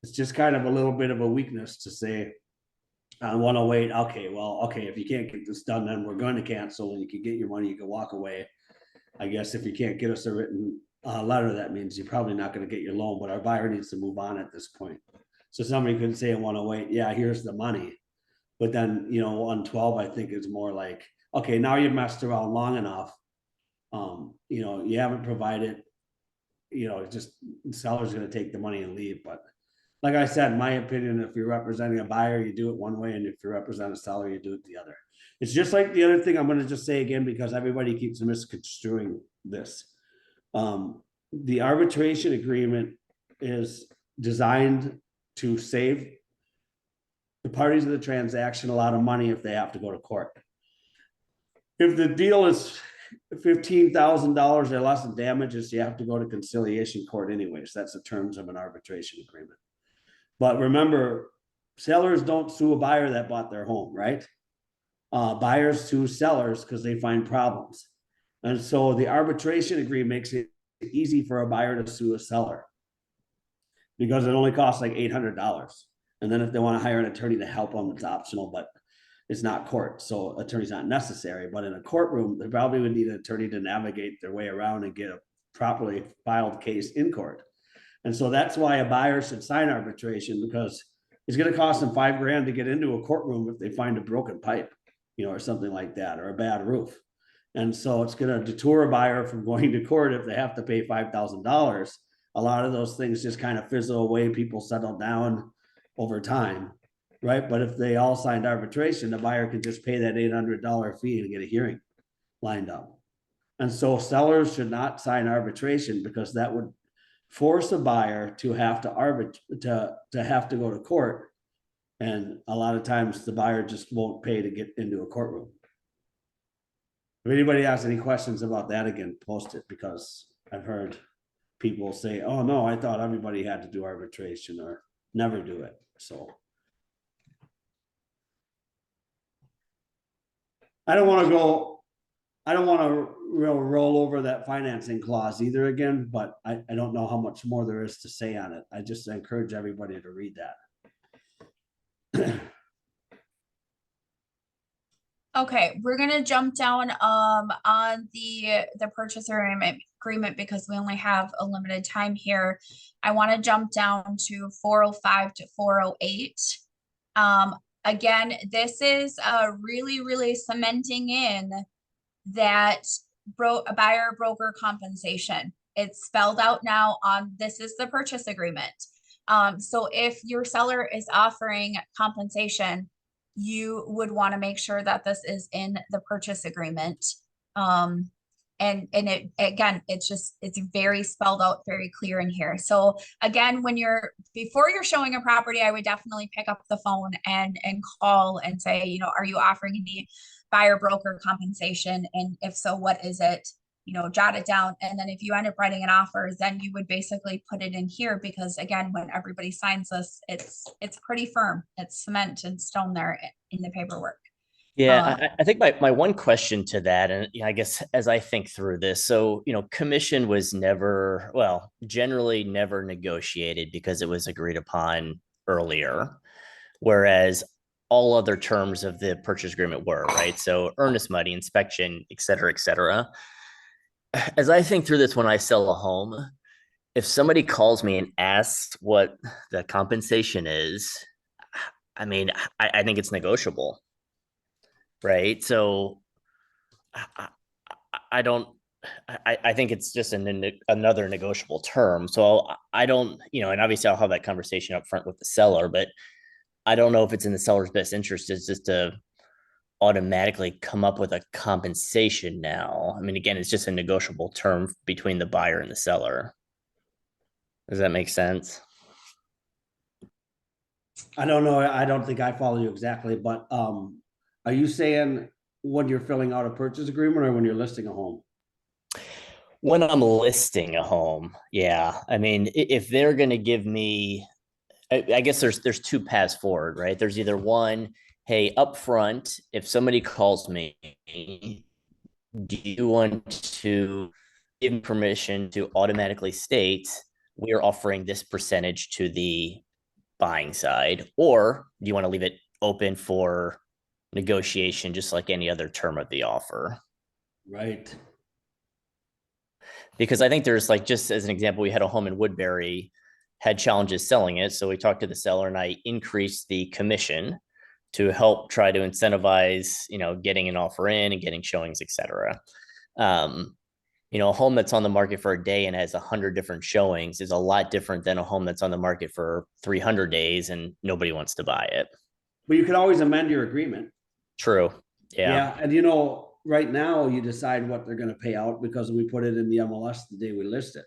It's just kind of a little bit of a weakness to say on 108, okay, well, okay, if you can't get this done, then we're going to cancel, and you can get your money, you can walk away. I guess if you can't get us a written letter, that means you're probably not going to get your loan, but our buyer needs to move on at this point. So somebody could say at 108, yeah, here's the money. But then, you know, 112, I think is more like, okay, now you've messed around long enough. You know, you haven't provided, you know, just the seller's going to take the money and leave. But like I said, in my opinion, if you're representing a buyer, you do it one way, and if you represent a seller, you do it the other. It's just like the other thing I'm going to just say again, because everybody keeps misconstruing this. The arbitration agreement is designed to save the parties of the transaction a lot of money if they have to go to court. If the deal is $15,000 or less in damages, you have to go to conciliation court anyways. That's the terms of an arbitration agreement. But remember, sellers don't sue a buyer that bought their home, right? Buyers sue sellers because they find problems. And so the arbitration agreement makes it easy for a buyer to sue a seller, because it only costs like $800. And then if they want to hire an attorney to help them, it's optional, but it's not court. So attorney's not necessary. But in a courtroom, they probably would need an attorney to navigate their way around and get a properly filed case in court. And so that's why a buyer should sign arbitration, because it's going to cost them $5,000 to get into a courtroom if they find a broken pipe, you know, or something like that, or a bad roof. And so it's going to deter a buyer from going to court if they have to pay $5,000. A lot of those things just kind of fizzle away. People settle down over time, right? But if they all signed arbitration, the buyer can just pay that $800 fee and get a hearing lined up. And so sellers should not sign arbitration, because that would force a buyer to have to have to go to court. And a lot of times the buyer just won't pay to get into a courtroom. If anybody has any questions about that, again, post it, because I've heard people say, oh no, I thought everybody had to do arbitration, or never do it. So I don't want to roll over that financing clause either again, but I don't know how much more there is to say on it. I just encourage everybody to read that. Okay, we're gonna jump down on the purchase agreement because we only have a limited time here. I want to jump down to 405 to 408. Again, this is really cementing in that a buyer broker compensation. It's spelled out now on this is the purchase agreement. So if your seller is offering compensation, you would want to make sure that this is in the purchase agreement. And it, again, it's very spelled out, very clear in here. So again, before you're showing a property, I would definitely pick up the phone and call and say, you know, are you offering any buyer broker compensation? And if so, what is it? You know, jot it down. And then if you end up writing an offer, then you would basically put it in here, because again, when everybody signs this, it's pretty firm. It's cement and stone there in the paperwork. Yeah, Uh, I think my one question to that, and I guess as I think through this, so commission was never, well, generally never negotiated because it was agreed upon earlier, whereas all other terms of the purchase agreement were, right? So earnest money, inspection, et cetera, et cetera. As I think through this, when I sell a home, if somebody calls me and asks what the compensation is, I mean, I think it's negotiable, right? So I, I don't. I think it's just another negotiable term. So I don't, and obviously I'll have that conversation up front with the seller, but I don't know if it's in the seller's best interest is just to automatically come up with a compensation now. I mean, again, it's just a negotiable term between the buyer and the seller. Does that make sense? I don't know. I don't think I follow you exactly, but are you saying when you're filling out a purchase agreement or when you're listing a home? When I'm listing a home, yeah. I mean, if they're going to give me, I guess there's two paths forward, right? There's either one, hey, up front, if somebody calls me, do you want to give me permission to automatically state we are offering this percentage to the buying side, or do you want to leave it open for negotiation, just like any other term of the offer? Right. Because I think there's like, just as an example, we had a home in Woodbury, had challenges selling it. So we talked to the seller and I increased the commission to help try to incentivize, getting an offer in and getting showings, et cetera. A home that's on the market for a day and has 100 different showings is a lot different than a home that's on the market for 300 days and nobody wants to buy it. But you can always amend your agreement. True. Yeah. And right now you decide what they're going to pay out because we put it in the MLS the day we list it.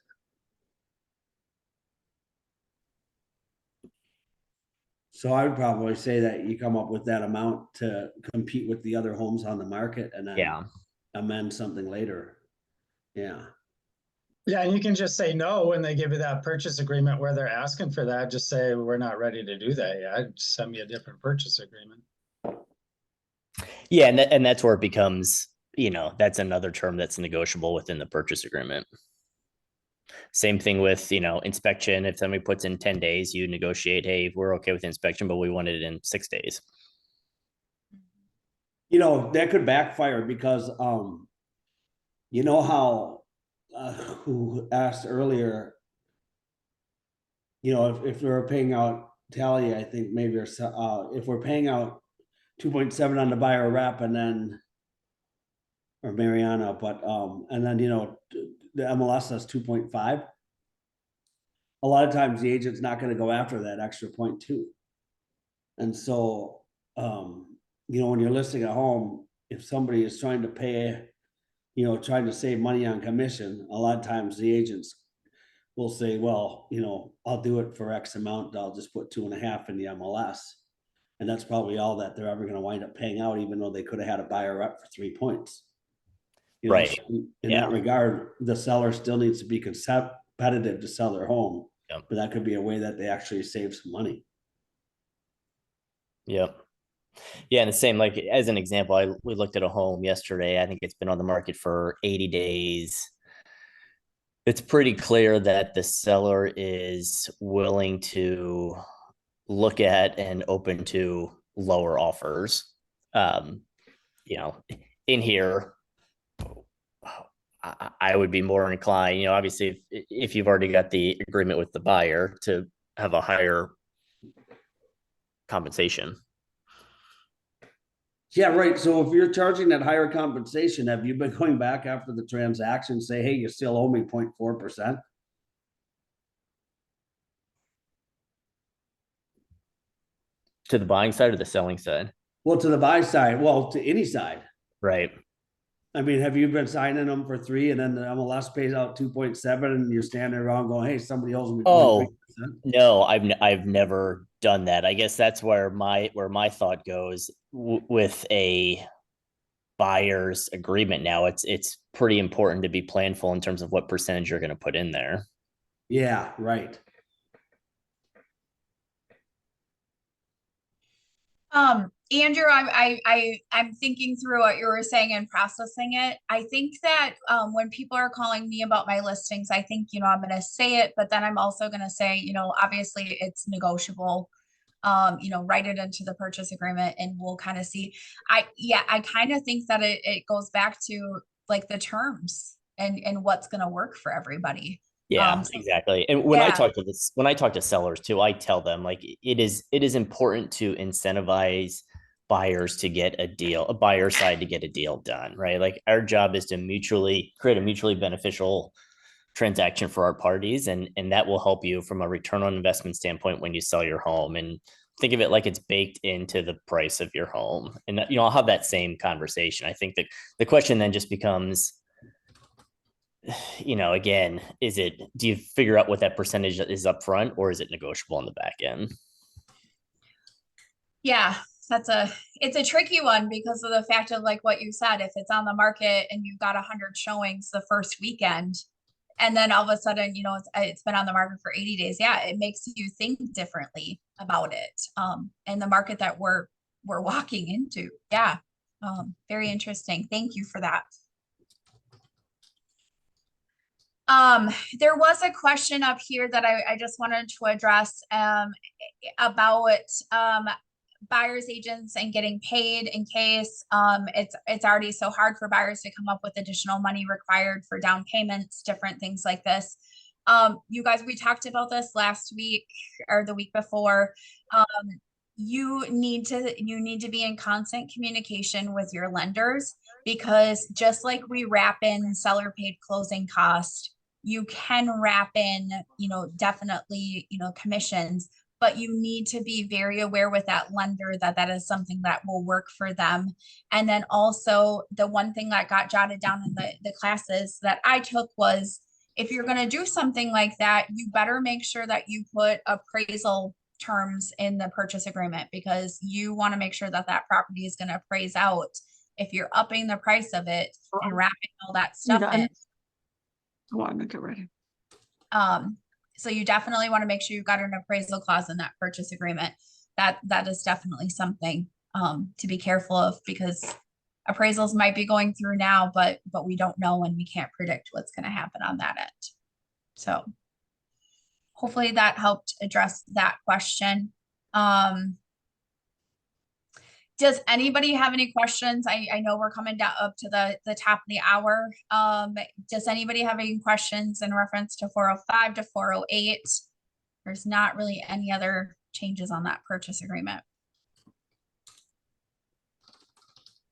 So I would probably say that you come up with that amount to compete with the other homes on the market and then Yeah. amend something later. Yeah. Yeah, and you can just say no when they give you that purchase agreement where they're asking for that. Just say, we're not ready to do that yet. Just send me a different purchase agreement. Yeah. And that's where it becomes, that's another term that's negotiable within the purchase agreement. Same thing with, inspection. If somebody puts in 10 days, you negotiate, hey, we're okay with inspection, but we wanted it in 6 days. That could backfire because, how, who asked earlier, if we're paying out Talia, I think maybe, if we're paying out 2.7 on the buyer rep and then, or Mariana, but, and then, the MLS says 2.5. A lot of times the agent's not going to go after that extra 0.2. And so, when you're listing a home, if somebody is trying to pay, trying to save money on commission, a lot of times the agents will say, well, I'll do it for X amount. I'll just put 2.5 in the MLS. And that's probably all that they're ever going to wind up paying out, even though they could have had a buyer rep for 3 points. Right. So in that regard, the seller still needs to be competitive to sell their home. Yep. But that could be a way that they actually save some money. Yep. Yeah. And the same, like as an example, we looked at a home yesterday. I think it's been on the market for 80 days. It's pretty clear that the seller is willing to look at and open to lower offers. In here, I would be more inclined, obviously if you've already got the agreement with the buyer, to have a higher compensation. Yeah, right. So if you're charging that higher compensation, have you been going back after the transaction, say, hey, you still owe me 0.4%? To the buying side or the selling side? Well, to the buy side, well, to any side. Right. I mean, have you been signing them for 3 and then the MLS pays out 2.7 and you're standing around going, hey, somebody owes me 0.3%? No, I've never done that. I guess that's where my thought goes with a buyer's agreement. Now it's pretty important to be planful in terms of what percentage you're going to put in there. Yeah, right. Andrew, I'm thinking through what you were saying and processing it. I think that when people are calling me about my listings, I think, you know, I'm gonna say it, but then I'm also gonna say, you know, obviously it's negotiable. You know, write it into the purchase agreement and we'll kind of see. I kind of think that it goes back to like the terms and what's gonna work for everybody. Yeah, So, exactly. And when I yeah. talk to this, when I talk to sellers too, I tell them like it is important to incentivize buyers to get a deal, a buyer side to get a deal done, right? Like our job is to mutually create a mutually beneficial transaction for our parties, and that will help you from a return on investment standpoint when you sell your home. And think of it like it's baked into the price of your home. And you know, I'll have that same conversation. I think that the question then just becomes, you know, again, do you figure out what that percentage is up front or is it negotiable on the back end? Yeah, it's a tricky one because of the fact of like what you said, if it's on the market and you've got 100 showings the first weekend, and then all of a sudden, you know, it's been on the market for 80 days. Yeah, it makes you think differently about it. And the market that we're walking into. Yeah. Very interesting. Thank you for that. There was a question up here that I just wanted to address about buyers agents and getting paid in case it's already so hard for buyers to come up with additional money required for down payments, different things like this. You guys, we talked about this last week or the week before. You need to be in constant communication with your lenders, because just like we wrap in seller paid closing cost, you can wrap in, you know, definitely, you know, commissions, but you need to be very aware with that lender that that is something that will work for them. And then also the one thing that got jotted down in the classes that I took was, if you're going to do something like that, you better make sure that you put appraisal terms in the purchase agreement, because you want to make sure that that property is going to appraise out. If you're upping the price of it and wrapping all that stuff in. Oh, I'm gonna get ready. So you definitely want to make sure you've got an appraisal clause in that purchase agreement. That is definitely something to be careful of, because appraisals might be going through now, but we don't know and we can't predict what's going to happen on that end. So hopefully that helped address that question. Does anybody have any questions? I know we're coming down up to the top of the hour. Does anybody have any questions in reference to 405 to 408? There's not really any other changes on that purchase agreement.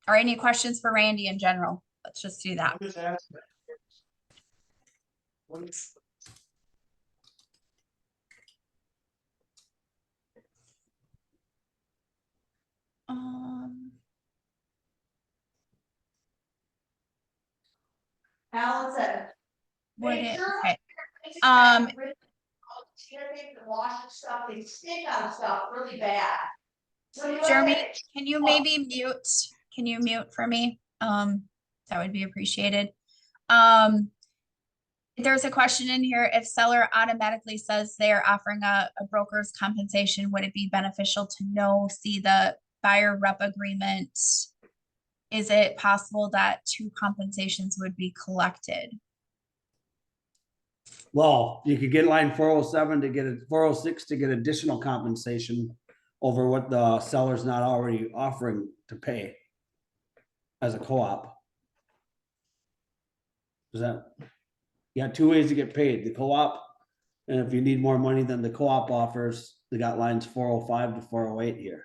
Or any questions for Randy in general? Let's just do that. Allison. Would make it, sure okay. The washing stuff, they stick on stuff really bad. So you Jeremy, gotta- can you maybe mute? Can you mute for me? That would be appreciated. There's a question in here. If seller automatically says they're offering a broker's compensation, would it be beneficial to see the buyer rep agreement? Is it possible that two compensations would be collected? Well, you could get line 407 to get a 406 to get additional compensation over what the seller's not already offering to pay as a co-op. Is that, you got two ways to get paid, the co-op, and if you need more money than the co-op offers, they got lines 405 to 408 here.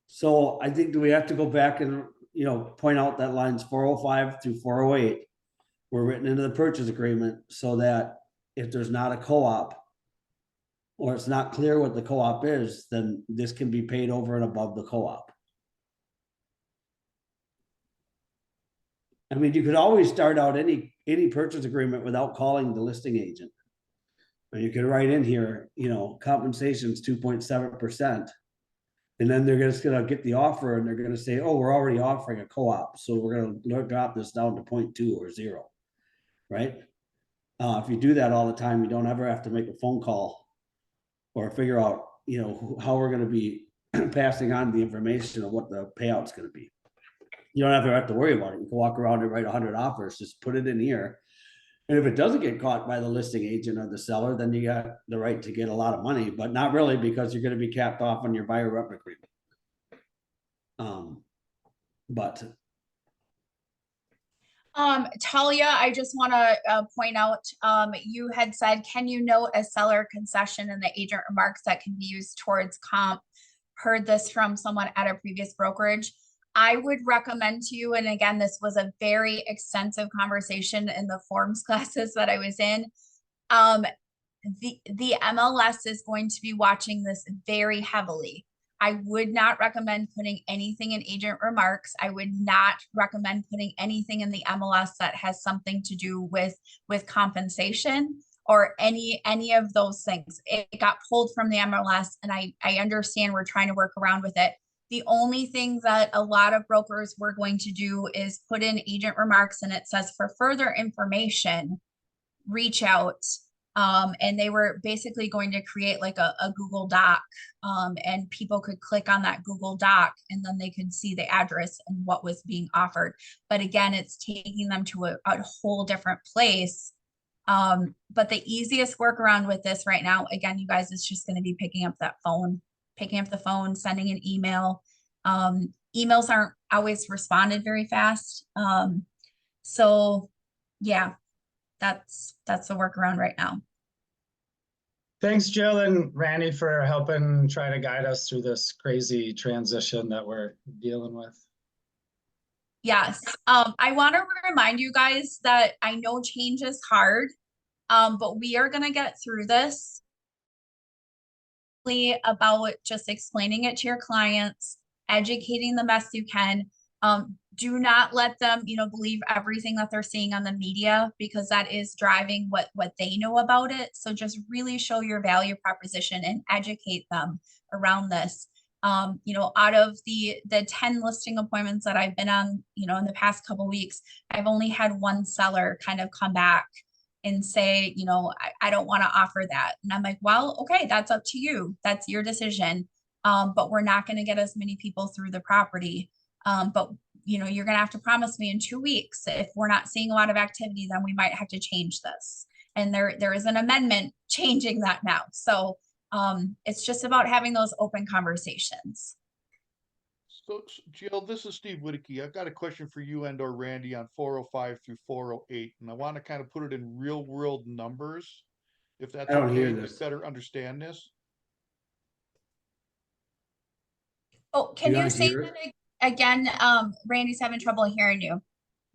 So I think, do we have to go back and, you know, point out that lines 405 through 408 were written into the purchase agreement, so that if there's not a co-op or it's not clear what the co-op is, then this can be paid over and above the co-op. I mean, you could always start out any purchase agreement without calling the listing agent. And you could write in here, you know, compensation's 2.7%. And then they're just gonna get the offer and they're gonna say, oh, we're already offering a co-op, so we're gonna drop this down to 0.2 or 0, right? If you do that all the time, you don't ever have to make a phone call or figure out, how we're gonna be passing on the information of what the payout's gonna be. You don't have to worry about it. You can walk around and write 100 offers, just put it in here. And if it doesn't get caught by the listing agent or the seller, then you got the right to get a lot of money, but not really, because you're gonna be capped off on your buyer rep agreement. But Talia, I just want to point out, you had said, can you note a seller concession in the agent remarks that can be used towards comp? Heard this from someone at a previous brokerage. I would recommend to you, and again, this was a very extensive conversation in the forms classes that I was in. The MLS is going to be watching this very heavily. I would not recommend putting anything in agent remarks. I would not recommend putting anything in the MLS that has something to do with compensation or any of those things. It got pulled from the MLS, and I understand we're trying to work around with it. The only thing that a lot of brokers were going to do is put in agent remarks, and it says, for further information, reach out. And they were basically going to create like a Google Doc, and people could click on that Google Doc, and then they could see the address and what was being offered. But again, it's taking them to a whole different place. But the easiest workaround with this right now, again, you guys, is just going to be picking up the phone, sending an email. Emails aren't always responded very fast. So yeah, that's the workaround right now. Thanks, Jill and Randy, for helping try to guide us through this crazy transition that we're dealing with. Yes. I want to remind you guys that I know change is hard, but we are going to get through this. About just explaining it to your clients, educating them best you can. Do not let them, believe everything that they're seeing on the media, because that is driving what they know about it. So just really show your value proposition and educate them around this. Out of the 10 listing appointments that I've been on, in the past couple of weeks, I've only had one seller kind of come back and say, I don't want to offer that. And I'm like, well, okay, that's up to you. That's your decision. But we're not going to get as many people through the property. But you're going to have to promise me in 2 weeks. If we're not seeing a lot of activity, then we might have to change this. And there is an amendment changing that now. So it's just about having those open conversations. So Jill, this is Steve Whitaky. I've got a question for you and or Randy on 405 through 408. And I want to kind of put it in real world numbers. If that's I don't hear okay, this. to better understand this. Oh, can You you guys say hear that again? Randy's having trouble hearing you.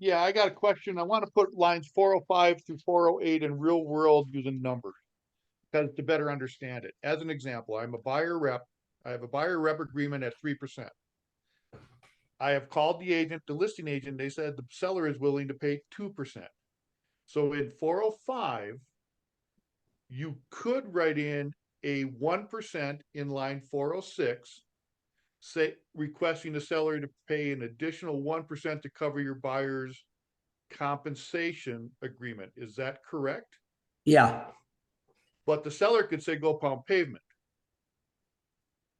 Yeah, I got a question. I want to put lines 405 through 408 in real world using numbers, because to better understand it. As an example, I'm a buyer rep. I have a buyer rep agreement at 3%. I have called the listing agent. They said the seller is willing to pay 2%. So in 405, you could write in a 1% in line 406, say requesting the seller to pay an additional 1% to cover your buyer's compensation agreement. Is that correct? Yeah, But the seller could say go pound pavement.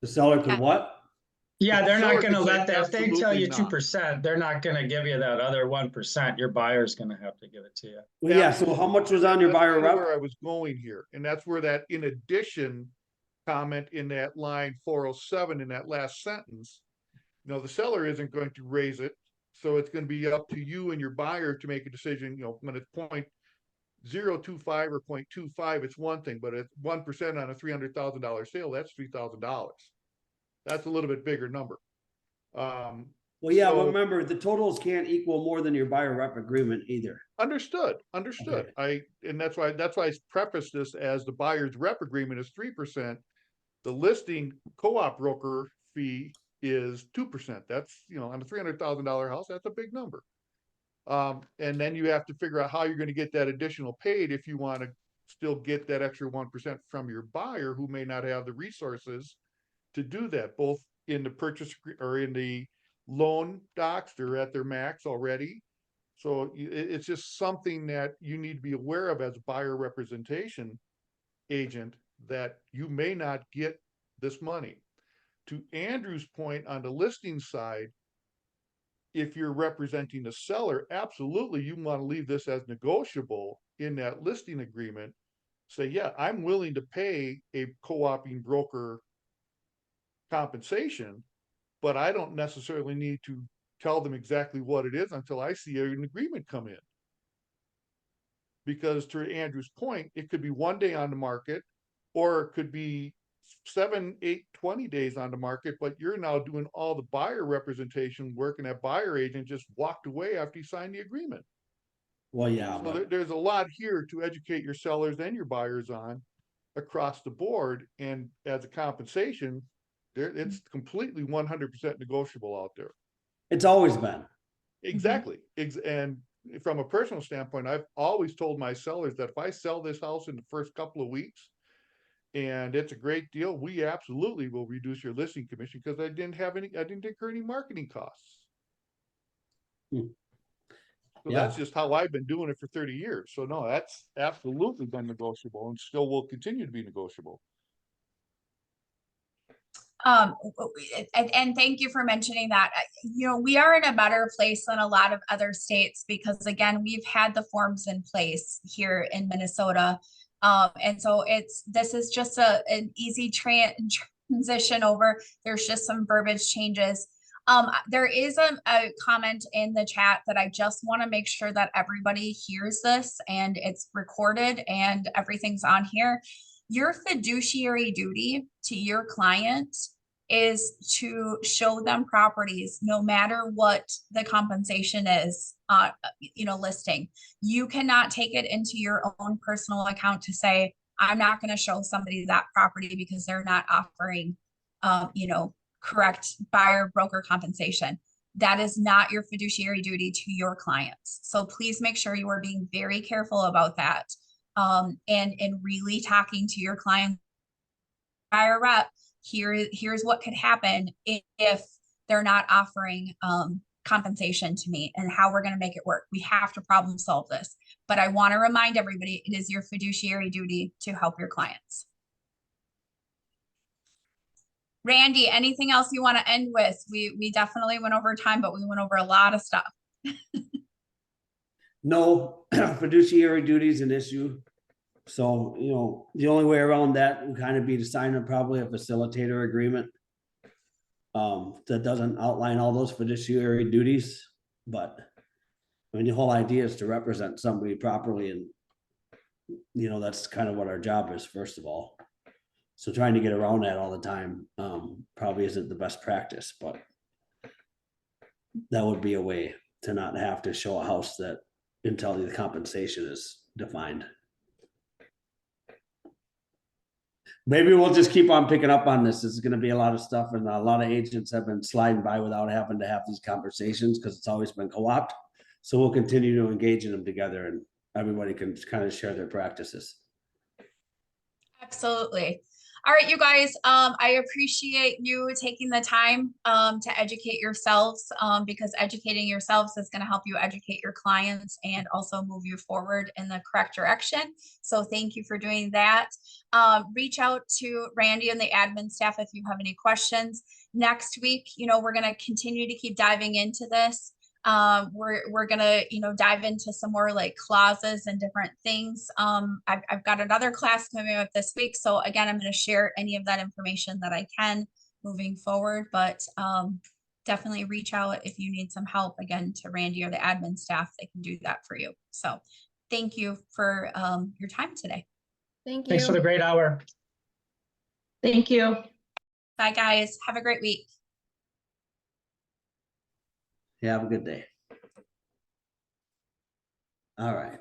the seller could what? Yeah, The they're not seller going to could say let that. If they tell you absolutely not. 2%, they're not going to give you that other 1%. Your buyer's going to have to give it to you. Well, yeah, so how much was on your That's buyer kinda rep? where I was going here, and that's where that in addition comment in that line 407 in that last sentence, the seller isn't going to raise it, so it's going to be up to you and your buyer to make a decision. When it's 0.025 or 0.25, it's one thing, but it's 1% on a $300,000 sale, that's $3,000. That's a little bit bigger number. Well, yeah, but So- remember, the totals can't equal more than your buyer rep agreement either. Understood. And that's why I prefaced this as the buyer's rep agreement is 3%. The listing co-op broker fee is 2%. That's, on a $300,000 house, that's a big number. And then you have to figure out how you're going to get that additional paid if you want to still get that extra 1% from your buyer, who may not have the resources to do that, both in the purchase or in the loan docs. They're at their max already. So it's just something that you need to be aware of as a buyer representation agent, that you may not get this money. To Andrew's point on the listing side, if you're representing the seller, absolutely, you want to leave this as negotiable in that listing agreement. Say, yeah, I'm willing to pay a co-oping broker compensation, but I don't necessarily need to tell them exactly what it is until I see an agreement come in. Because to Andrew's point, it could be 1 day on the market, or it could be 7, 8, 20 days on the market, but you're now doing all the buyer representation work, and that buyer agent just walked away after you signed the agreement. Well, yeah, So but there's a lot here to educate your sellers and your buyers on across the board, and as a compensation, it's completely 100% negotiable out there. it's always been. Exactly. And from a personal standpoint, I've always told my sellers that if I sell this house in the first couple of weeks and it's a great deal, we absolutely will reduce your listing commission, because I didn't incur any marketing costs. Hmm. So Yeah. that's just how I've been doing it for 30 years. So no, that's absolutely been negotiable and still will continue to be negotiable. And thank you for mentioning that. You know, we are in a better place than a lot of other states because again, we've had the forms in place here in Minnesota. And so this is just an easy transition over. There's just some verbiage changes. There is a comment in the chat that I just want to make sure that everybody hears this and it's recorded and everything's on here. Your fiduciary duty to your client is to show them properties no matter what the compensation is, listing. You cannot take it into your own personal account to say, I'm not going to show somebody that property because they're not offering, correct buyer broker compensation. That is not your fiduciary duty to your clients. So please make sure you are being very careful about that. And really talking to your client buyer rep, here's what could happen if they're not offering compensation to me and how we're going to make it work. We have to problem solve this. But I want to remind everybody, it is your fiduciary duty to help your clients. Randy, anything else you want to end with? We definitely went over time, but we went over a lot of stuff. No, fiduciary duty is an issue. So, the only way around that would kind of be to sign probably a facilitator agreement. That doesn't outline all those fiduciary duties, but I mean, the whole idea is to represent somebody properly, and that's kind of what our job is, first of all. So trying to get around that all the time probably isn't the best practice, but that would be a way to not have to show a house that until the compensation is defined. Maybe we'll just keep on picking up on this. This is going to be a lot of stuff, and a lot of agents have been sliding by without having to have these conversations because it's always been co-opted. So we'll continue to engage in them together, and everybody can kind of share their practices. Absolutely. All right, you guys, I appreciate you taking the time to educate yourselves because educating yourselves is going to help you educate your clients and also move you forward in the correct direction. So thank you for doing that. Reach out to Randy and the admin staff if you have any questions. Next week, we're going to continue to keep diving into this. We're gonna dive into some more like clauses and different things. I've got another class coming up this week, so again, I'm going to share any of that information that I can moving forward, but definitely reach out if you need some help, again, to Randy or the admin staff. They can do that for you. So thank you for your time today. Thank you. Thanks for the great hour. Thank you. Bye guys, have a great week. Yeah, have a good day. All right.